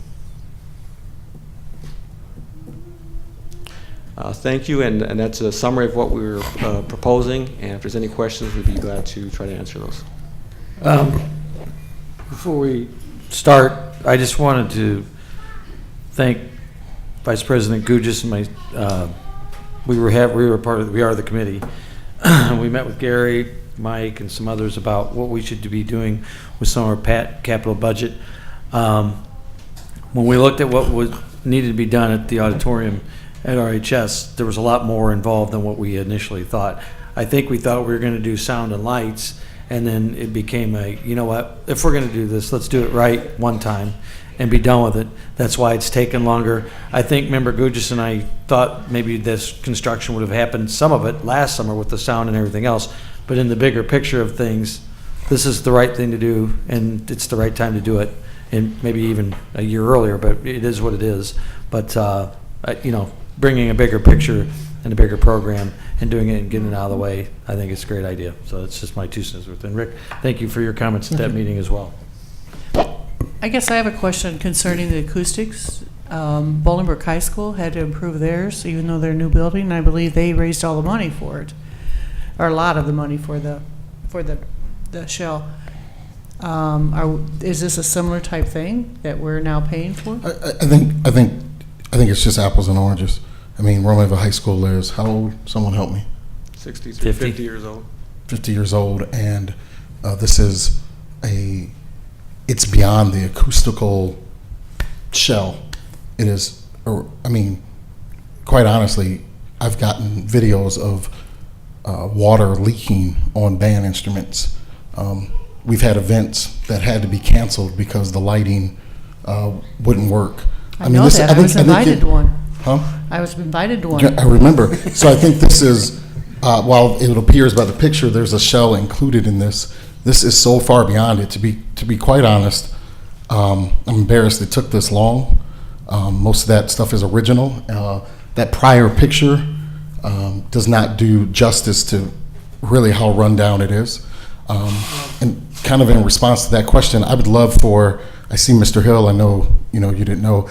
Thank you, and that's a summary of what we were proposing, and if there's any questions, we'd be glad to try to answer those. Before we start, I just wanted to thank Vice President Gugis and we are the committee. We met with Gary, Mike, and some others about what we should be doing with some of our capital budget. When we looked at what was needed to be done at the auditorium at RHS, there was a lot more involved than what we initially thought. I think we thought we were going to do sound and lights, and then it became you know what, if we're going to do this, let's do it right one time and be done with it. That's why it's taken longer. I think Member Gugis and I thought maybe this construction would have happened, some of it, last summer with the sound and everything else, but in the bigger picture of things, this is the right thing to do, and it's the right time to do it, and maybe even a year earlier, but it is what it is. But, you know, bringing a bigger picture and a bigger program and doing it and getting it out of the way, I think it's a great idea. So that's just my 2 cents worth. And Rick, thank you for your comments at that meeting as well. I guess I have a question concerning the acoustics. Bolingbrook High School had to improve theirs, even though they're a new building, and I believe they raised all the money for it, or a lot of the money for the shell. Is this a similar type thing that we're now paying for? I think it's just apples and oranges. I mean, Romaville High School is how old? Someone help me. 63, 50 years old. 50 years old, and this is it's beyond the acoustical shell. It is, I mean, quite honestly, I've gotten videos of water leaking on band instruments. We've had events that had to be canceled because the lighting wouldn't work. I know that. I was invited to one. Huh? I was invited to one. I remember. So I think this is, while it appears by the picture, there's a shell included in this. This is so far beyond it. To be quite honest, I'm embarrassed it took this long. Most of that stuff is original. That prior picture does not do justice to really how run down it is. And kind of in response to that question, I would love for, I see Mr. Hill, I know you didn't know,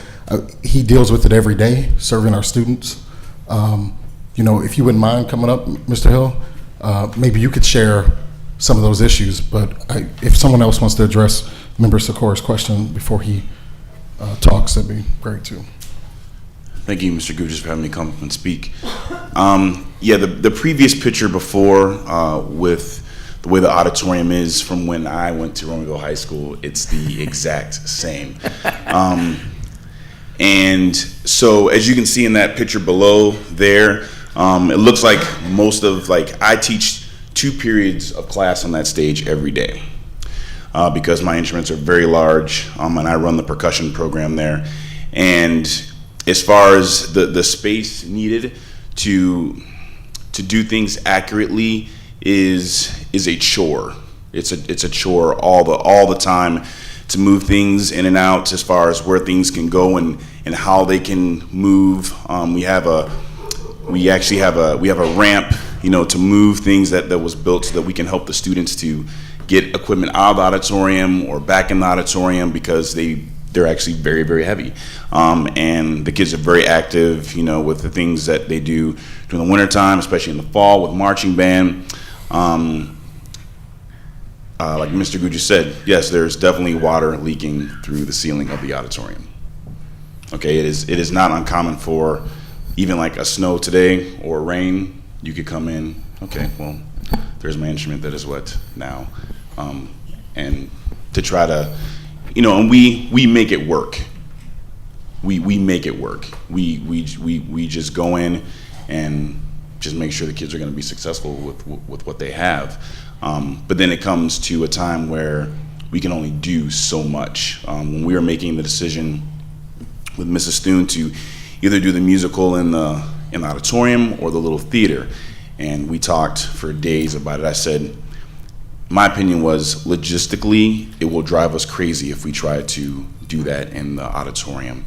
he deals with it every day, serving our students. If you wouldn't mind coming up, Mr. Hill, maybe you could share some of those issues, but if someone else wants to address Member Sikora's question before he talks, that'd be great too. Thank you, Mr. Gugis, for having me come and speak. The previous picture before with the way the auditorium is from when I went to Romaville High School, it's the exact same. And so as you can see in that picture below there, it looks like I teach 2 periods of class on that stage every day because my instruments are very large and I run the percussion program there. And as far as the space needed to do things accurately is a chore. It's a chore all the time to move things in and out as far as where things can go and how they can move. We actually have a ramp, to move things that was built so that we can help the students to get equipment out of the auditorium or back in the auditorium because they're actually very, very heavy. And the kids are very active, with the things that they do during the wintertime, especially in the fall with marching band. Like Mr. Gugis said, yes, there's definitely water leaking through the ceiling of the auditorium. Okay, it is not uncommon for even like a snow today or rain, you could come in, okay, well, there's my instrument that is wet now. And to try to, and we make it work. We make it work. We just go in and just make sure the kids are going to be successful with what they have. But then it comes to a time where we can only do so much. When we were making the decision with Mrs. Thune to either do the musical in the auditorium or the little theater, and we talked for days about it, I said, my opinion was logistically, it will drive us crazy if we try to do that in the auditorium.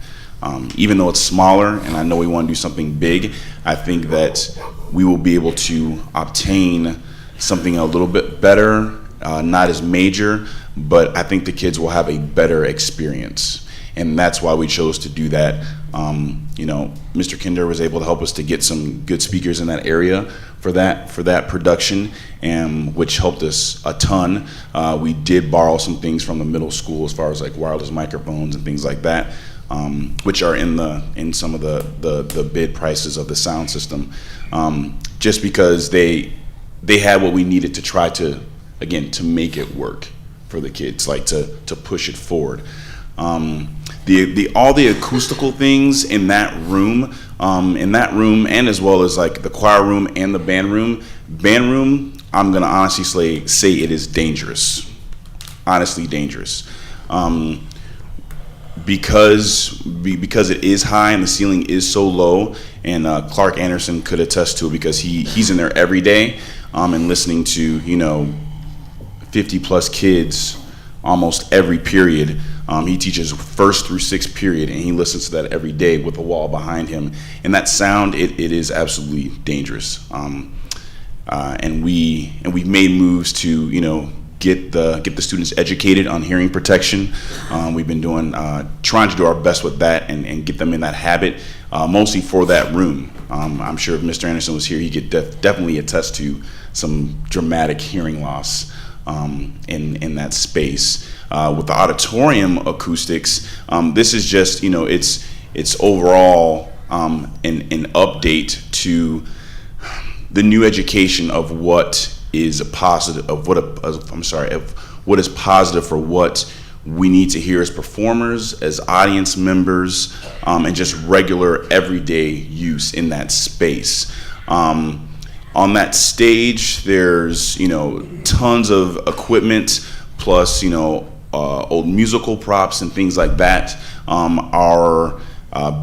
Even though it's smaller and I know we want to do something big, I think that we will be able to obtain something a little bit bit better, not as major, but I think the kids will have a better experience. And that's why we chose to do that. Mr. Kinder was able to help us to get some good speakers in that area for that production, and which helped us a ton. We did borrow some things from the middle school as far as like wireless microphones and things like that, which are in some of the bid prices of the sound system, just because they had what we needed to try to, again, to make it work for the kids, like to push it forward. All the acoustical things in that room, and as well as like the choir room and the band room, I'm gonna honestly say it is dangerous, honestly dangerous, because it is high and the ceiling is so low, and Clark Anderson could attest to it because he's in there every day, and listening to 50 plus kids almost every period. He teaches 1st through 6th period, and he listens to that every day with a wall behind him. And that sound, it is absolutely dangerous. And we've made moves to get the students educated on hearing protection. We've been trying to do our best with that and get them in that habit, mostly for that room. I'm sure if Mr. Anderson was here, he could definitely attest to some dramatic hearing loss in that space. With the auditorium acoustics, this is just it's overall an update to the new education of what is a positive of what is positive for what we need to hear as performers, as audience members, and just regular everyday use in that space. On that stage, there's tons of equipment, plus old musical props and things like that. Our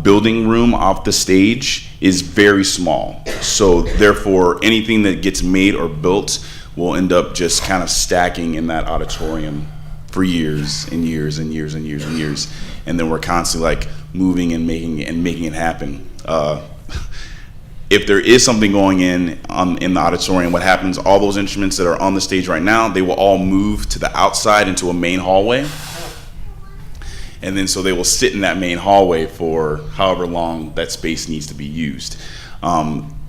building room off the stage is very small, so therefore anything that gets made or built will end up just kind of stacking in that auditorium for years and years and years and years and years, and then we're constantly like moving and making it happen. If there is something going in the auditorium, what happens, all those instruments that are on the stage right now, they will all move to the outside into a main hallway. And then so they will sit in that main hallway for however long that space needs to be used.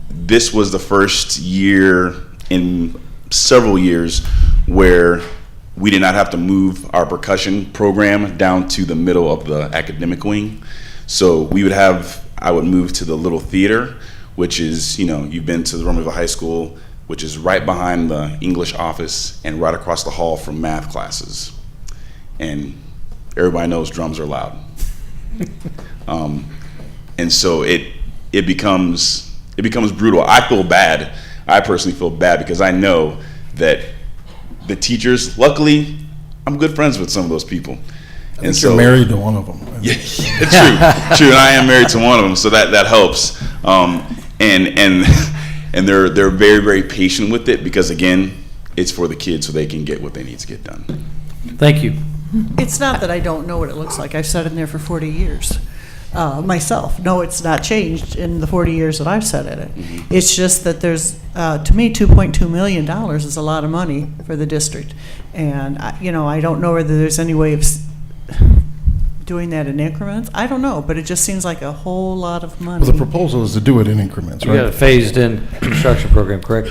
This was the first year in several years where we did not have to move our percussion program down to the middle of the academic wing. So I would move to the little theater, which is, you've been to the Romaville High School, which is right behind the English office and right across the hall from math classes. And everybody knows drums are loud. And so it becomes brutal. I feel bad. I personally feel bad because I know that the teachers, luckily, I'm good friends with some of those people. I think you're married to one of them. Yeah, true. And I am married to one of them, so that helps. And they're very, very patient with it because, again, it's for the kids so they can get what they need to get done. Thank you. It's not that I don't know what it looks like. I've sat in there for 40 years myself. No, it's not changed in the 40 years that I've sat in it. Mm-hmm. It's just that there's, to me, $2.2 million is a lot of money for the district. And, I don't know whether there's any way of doing that in increments. I don't know, but it just seems like a whole lot of money. Well, the proposal is to do it in increments, You right? got a phased-in construction program, correct?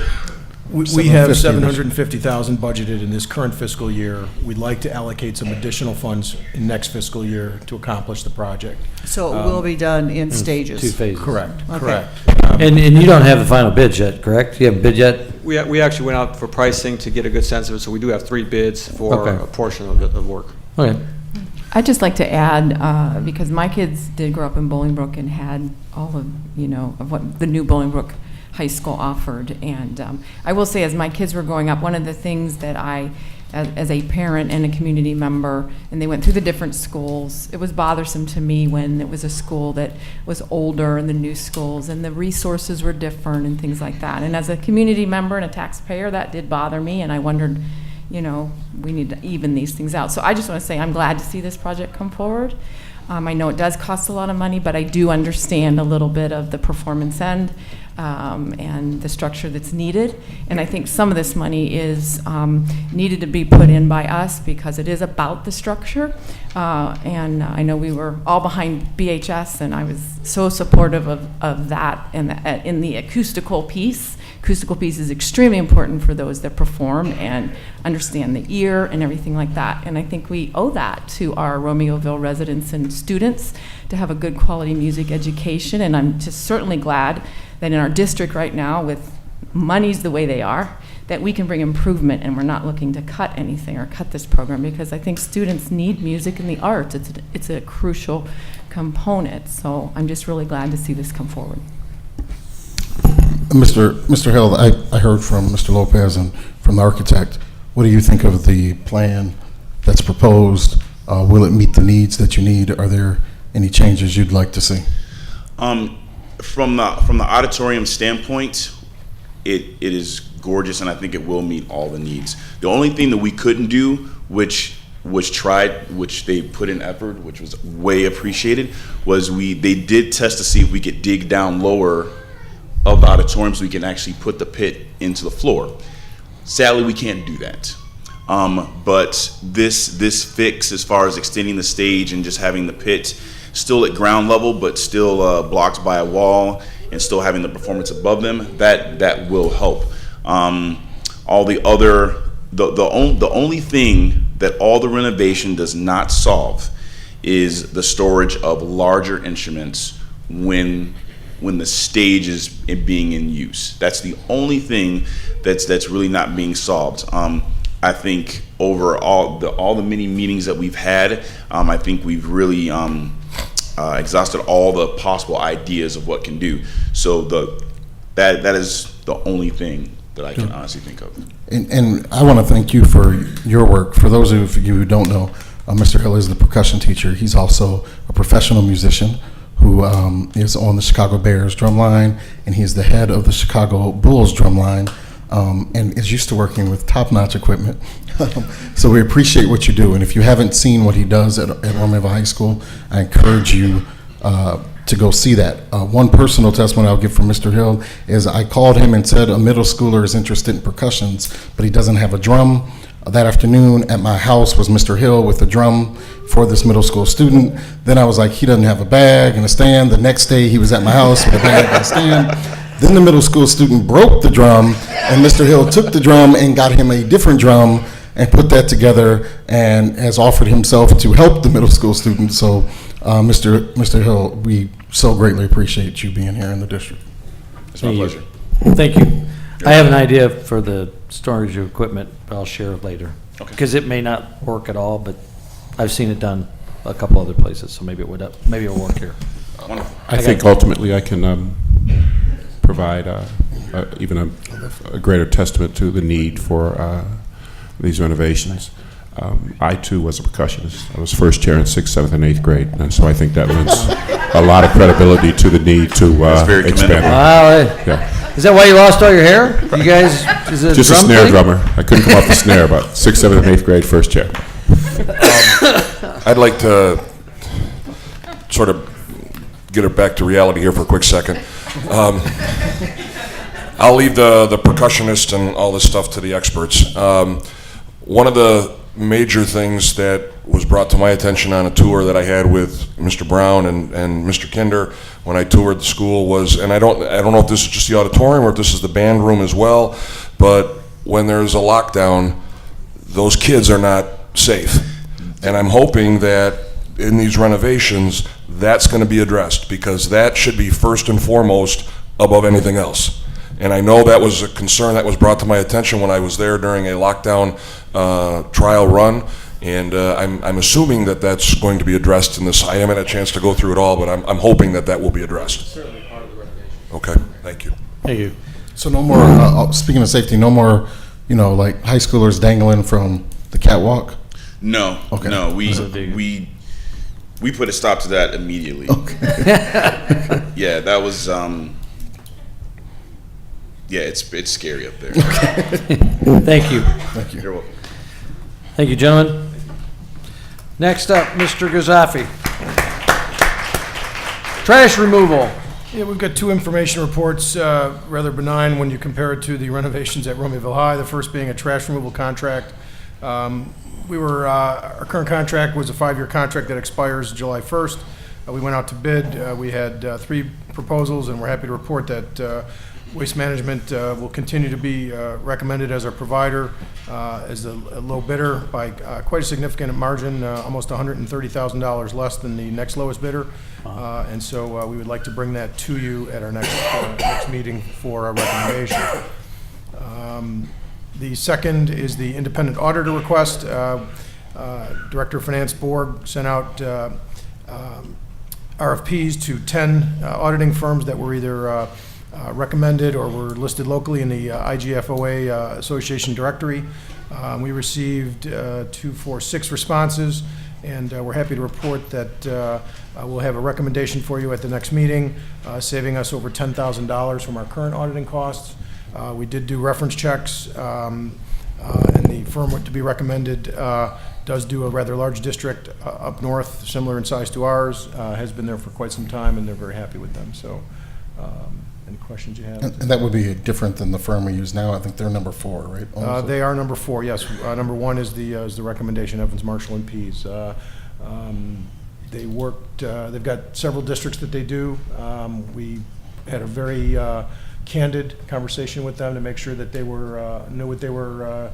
We have $750,000. $750,000 budgeted in this current fiscal year. We'd like to allocate some additional funds in next fiscal year to accomplish the project. So it will be done in stages? 2 phases. Correct, Okay. correct. And you don't have the final bids yet, correct? You haven't bid yet? We actually went out for pricing to get a good sense of it, so we do have 3 bids for Okay. a portion of the work. Okay. I'd just like to add, because my kids did grow up in Bolingbrook and had all of, of what the new Bolingbrook High School offered. And I will say, as my kids were growing up, one of the things that I, as a parent and a community member, and they went through the different schools, it was bothersome to me when it was a school that was older and the new schools and the resources were different and things like that. And as a community member and a taxpayer, that did bother me, and I wondered, we need to even these things out. So I just want to say I'm glad to see this project come forward. I know it does cost a lot of money, but I do understand a little bit of the performance end. and the structure that's needed. And I think some of this money is needed to be put in by us because it is about the structure. And I know we were all behind BHS, and I was so supportive of that in the acoustical piece. Acoustical piece is extremely important for those that perform and understand the ear and everything like that. And I think we owe that to our Romeoville residents and students to have a good quality music education. And I'm just certainly glad that in our district right now, with monies the way they are, that we can bring improvement, and we're not looking to cut anything or cut this program, because I think students need music and the arts. It's a crucial component. So I'm just really glad to see this come forward. Mr. Hill, I heard from Mr. Lopez and from the architect. What do you think of the plan that's proposed? Will it meet the needs that you need? Are there any changes you'd like to see? From the auditorium standpoint, it is gorgeous, and I think it will meet all the needs. The only thing that we couldn't do, which they put in effort, which was way appreciated, was they did test to see if we could dig down lower of the auditorium so we can actually put the pit into the floor. Sadly, we can't do that. But this fix, as far as extending the stage and just having the pit still at ground level, but still blocked by a wall, and still having the performance above them, that will help. All the other, the only thing that all the renovation does not solve is the storage of larger instruments when the stage is being in use. That's the only thing that's really not being solved. I think over all the many meetings that we've had, I think we've really exhausted all the possible ideas of what can do. So that is the only thing that I can honestly think of. And I want to thank you for your work. For those of you who don't know, Mr. Hill is the percussion teacher. He's also a professional musician who is on the Chicago Bears drum line, and he's the head of the Chicago Bulls drum line, and is used to working with top-notch equipment. So we appreciate what you do, and if you haven't seen what he does at Romeoville High School, I encourage you to go see that. One personal testimony I'll give from Mr. Hill is I called him and said a middle schooler is interested in percussions, but he doesn't have a drum. That afternoon at my house was Mr. Hill with a drum for this middle school student. Then I was like, he doesn't have a bag and a stand. The next day he was at my house with a bag and a stand. Then the middle school student broke the drum, and Mr. Hill took the drum and got him a different drum and put that together and has offered himself to help the middle school student. So Mr. Hill, we so greatly appreciate you being here in the district. It's my pleasure. Thank you. I have an idea for the storage of equipment, but I'll share it later. Okay. Because it may not work at all, but I've seen it done a couple other places, so maybe it'll work here. I think ultimately I can provide even a greater testament to the need for these renovations. I too was a percussionist. I was first chair in 6th, 7th, and 8th grade, and so I think that lends a lot of credibility to the need to expand. Wow, yeah. Is that why you lost all your hair? You guys, is it Just a drum snare thing? drummer. I couldn't come off the snare, but 6th, 7th, and 8th grade, first chair. I'd like to sort of get it back to reality here for a quick second. I'll leave the percussionist and all this stuff to the experts. One of the major things that was brought to my attention on a tour that I had with Mr. Brown and Mr. Kinder when I toured the school was, and I don't know if this is just the auditorium or if this is the band room as well, but when there's a lockdown, those kids are not safe. And I'm hoping that in these renovations, that's going to be addressed, because that should be first and foremost above anything else. And I know that was a concern that was brought to my attention when I was there during a lockdown trial run, and I'm assuming that that's going to be addressed in this. I haven't had a chance to go through it all, but I'm hoping that that will be addressed. Certainly part of the renovation. Okay, thank you. Thank you. So no more, speaking of safety, no more, like high schoolers dangling from the catwalk? No, Okay. no, we put a stop to that immediately. Okay. Yeah, that was yeah, it's scary up there. Thank you. Thank you. You're welcome. Thank you, gentlemen. Next up, Mr. Gazafi. Trash removal. Yeah, we've got two information reports, rather benign when you compare it to the renovations at Romeoville High, the first being a trash removal contract. Our current contract was a 5-year contract that expires July 1st. We went out to bid. We had 3 proposals, and we're happy to report that Waste Management will continue to be recommended as our provider as a low bidder by quite a significant margin, almost $130,000 less than the next lowest bidder. And so we would like to bring that to you at our next meeting for our recommendation. The second is the independent auditor request. Director of Finance Borg sent out RFPs to 10 auditing firms that were either recommended or were listed locally in the IGFOA Association directory. We received 2, 4, 6 responses, and we're happy to report that we'll have a recommendation for you at the next meeting, saving us over $10,000 from our current auditing costs. We did do reference checks, and the firm to be recommended does do a rather large district up north, similar in size to ours, has been there for quite some time, and they're very happy with them. So, any questions you have? And that would be different than the firm we use now. I think they're number 4, right? They are number 4, yes. Number 1 is the recommendation, Evans, Marshall, and Pease. They worked, they've got several districts that they do. We had a very candid conversation with them to make sure that they knew what they were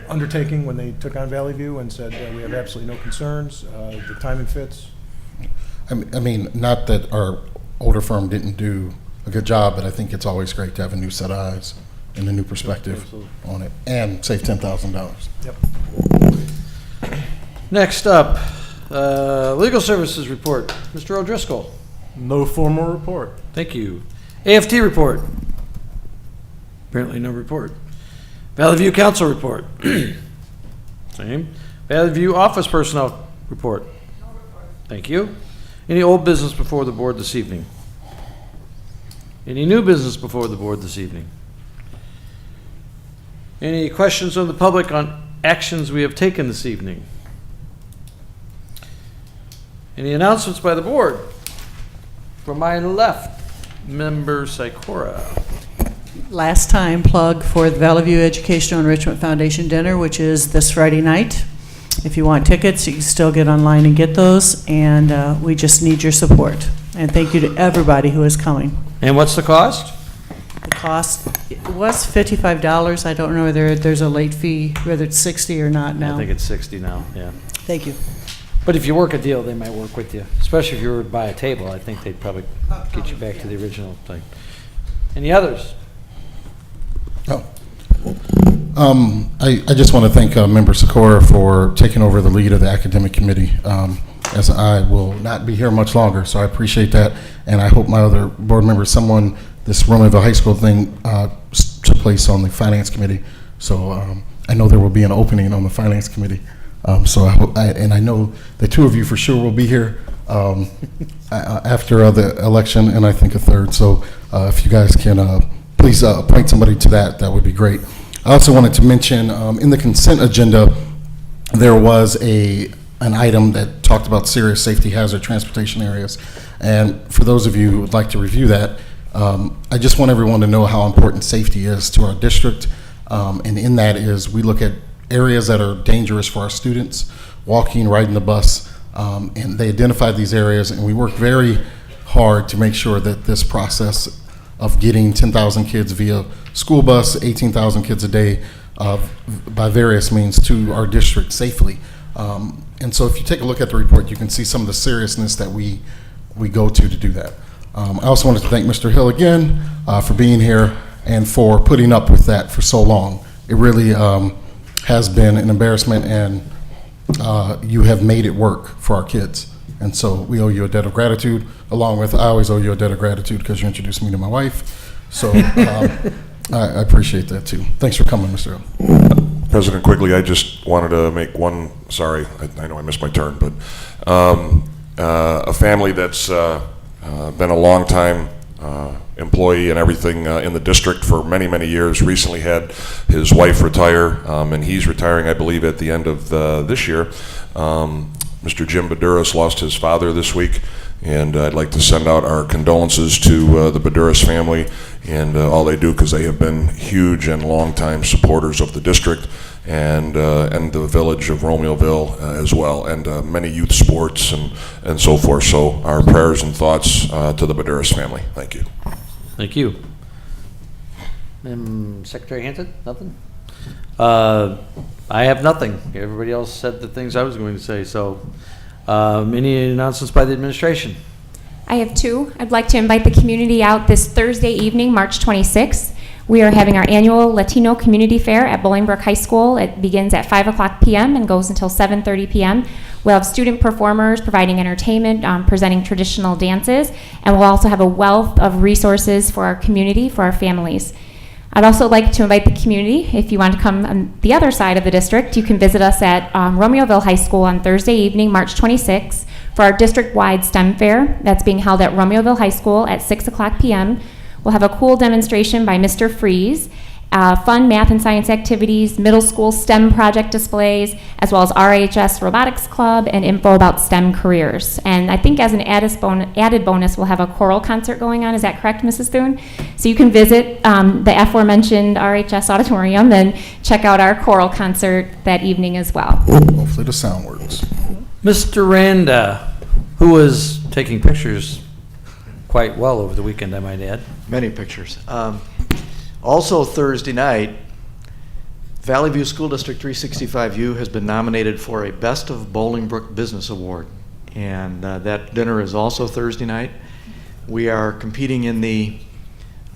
undertaking when they took on Valley View, and said we have absolutely no concerns. The timing fits. I mean, not that our older firm didn't do a good job, but I think it's always great to have a new set of eyes and a new perspective on it, and save $10,000. Yep. Next up, Legal Services Report. Mr. O'Driscoll. No formal report. Thank you. AFT report. Apparently no report. Valley View Council report. Same. Valley View Office Personnel report. No report. Thank you. Any old business before the board this evening? Any new business before the board this evening? Any questions from the public on actions we have taken this evening? Any announcements by the board? From my left, Member Sikora. Last time plug for the Valley View Educational Enrichment Foundation dinner, which is this Friday night. If you want tickets, you can still get online and get those, and we just need your support. And thank you to everybody who is coming. And what's the cost? The cost, it was $55. I don't know whether there's a late fee, whether it's 60 or not now. I think it's 60 now, yeah. Thank you. But if you work a deal, they might work with you, especially if you were to buy a table. I think they'd probably get you back to the original thing. Any others? I just want to thank Member Sikora for taking over the lead of the academic committee, as I will not be here much longer, so I appreciate that, and I hope my other board members, this Romeoville High School thing took place on the finance committee, so I know there will be an opening on the finance committee. So I hope, and I know the 2 of you for sure will be here after the election, and I think a 3rd. So if you guys can please appoint somebody to that would be great. I also wanted to mention in the consent agenda there was an item that talked about serious safety hazard transportation areas, and for those of you who would like to review that, I just want everyone to know how important safety is to our district, and in that is we look at areas that are dangerous for our students, walking, riding the bus, and they identified these areas, and we work very hard to make sure that this process of getting 10,000 kids via school bus, 18,000 kids a day, by various means to our district safely. And so if you take a look at the report, you can see some of the seriousness that we go to do that. I also wanted to thank Mr. Hill again for being here and for putting up with that for so long. It really has been an embarrassment, and you have made it work for our kids. And so we owe you a debt of gratitude, along with I always owe you a debt of gratitude because you introduced me to my wife. So I appreciate that too. Thanks for coming, Mr. Hill. President Quigley, I just wanted to make one, sorry, I know I missed my turn, but a family that's been a long time employee and everything in the district for many, many years, recently had his wife retire, and he's retiring, I believe, at the end of this year. Mr. Jim Baduras lost his father this week, And I'd like to send out our condolences to the Baduras family and all they do, because they have been huge and longtime supporters of the district and the village of Romeoville as well, and many youth sports and so forth. So our prayers and thoughts to the Baduras family. Thank you. Thank you. Secretary Hanson, nothing? I have nothing. Everybody else said the things I was going to say. So, any announcements by the administration? I have two. I'd like to invite the community out this Thursday evening, March 26th. We are having our annual Latino Community Fair at Bolingbrook High School. It begins at 5 o'clock p.m. and goes until 7:30 p.m. We'll have student performers providing entertainment, presenting traditional dances, and we'll also have a wealth of resources for our community, for our families. I'd also like to invite the community, if you want to come on the other side of the district, you can visit us at Romeoville High School on Thursday evening, March 26th, for our district-wide STEM fair that's being held at Romeoville High School at 6 o'clock p.m. We'll have a cool demonstration by Mr. Freeze, fun math and science activities, middle school STEM project displays, as well as RHS Robotics Club and info about STEM careers. And I think as an added bonus, we'll have a choral concert going on. Is that correct, Mrs. Thune? So you can visit the aforementioned RHS auditorium and check out our choral concert that evening as well. Hopefully the sound works. Mr. Randa, who was taking pictures quite well over the weekend, I might add. Many pictures. Also Thursday night, Valley View School District 365U has been nominated for a Best of Bolingbrook Business Award. And that dinner is also Thursday night. We are competing in the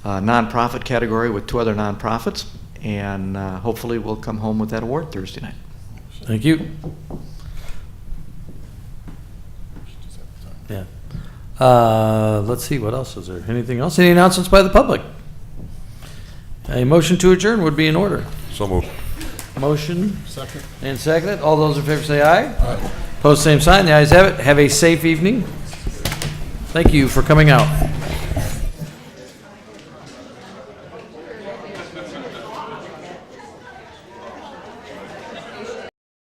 nonprofit category with 2 other nonprofits, and hopefully we'll come home with that award Thursday night. Thank you. Yeah. Let's see, what else is there? Anything else? Any announcements by the public? A motion to adjourn would be in order. So moved. Motion. Second. And seconded. All those in favor say aye. Aye. Opposed, same sign. The ayes have it. Have a safe evening. Thank you for coming out.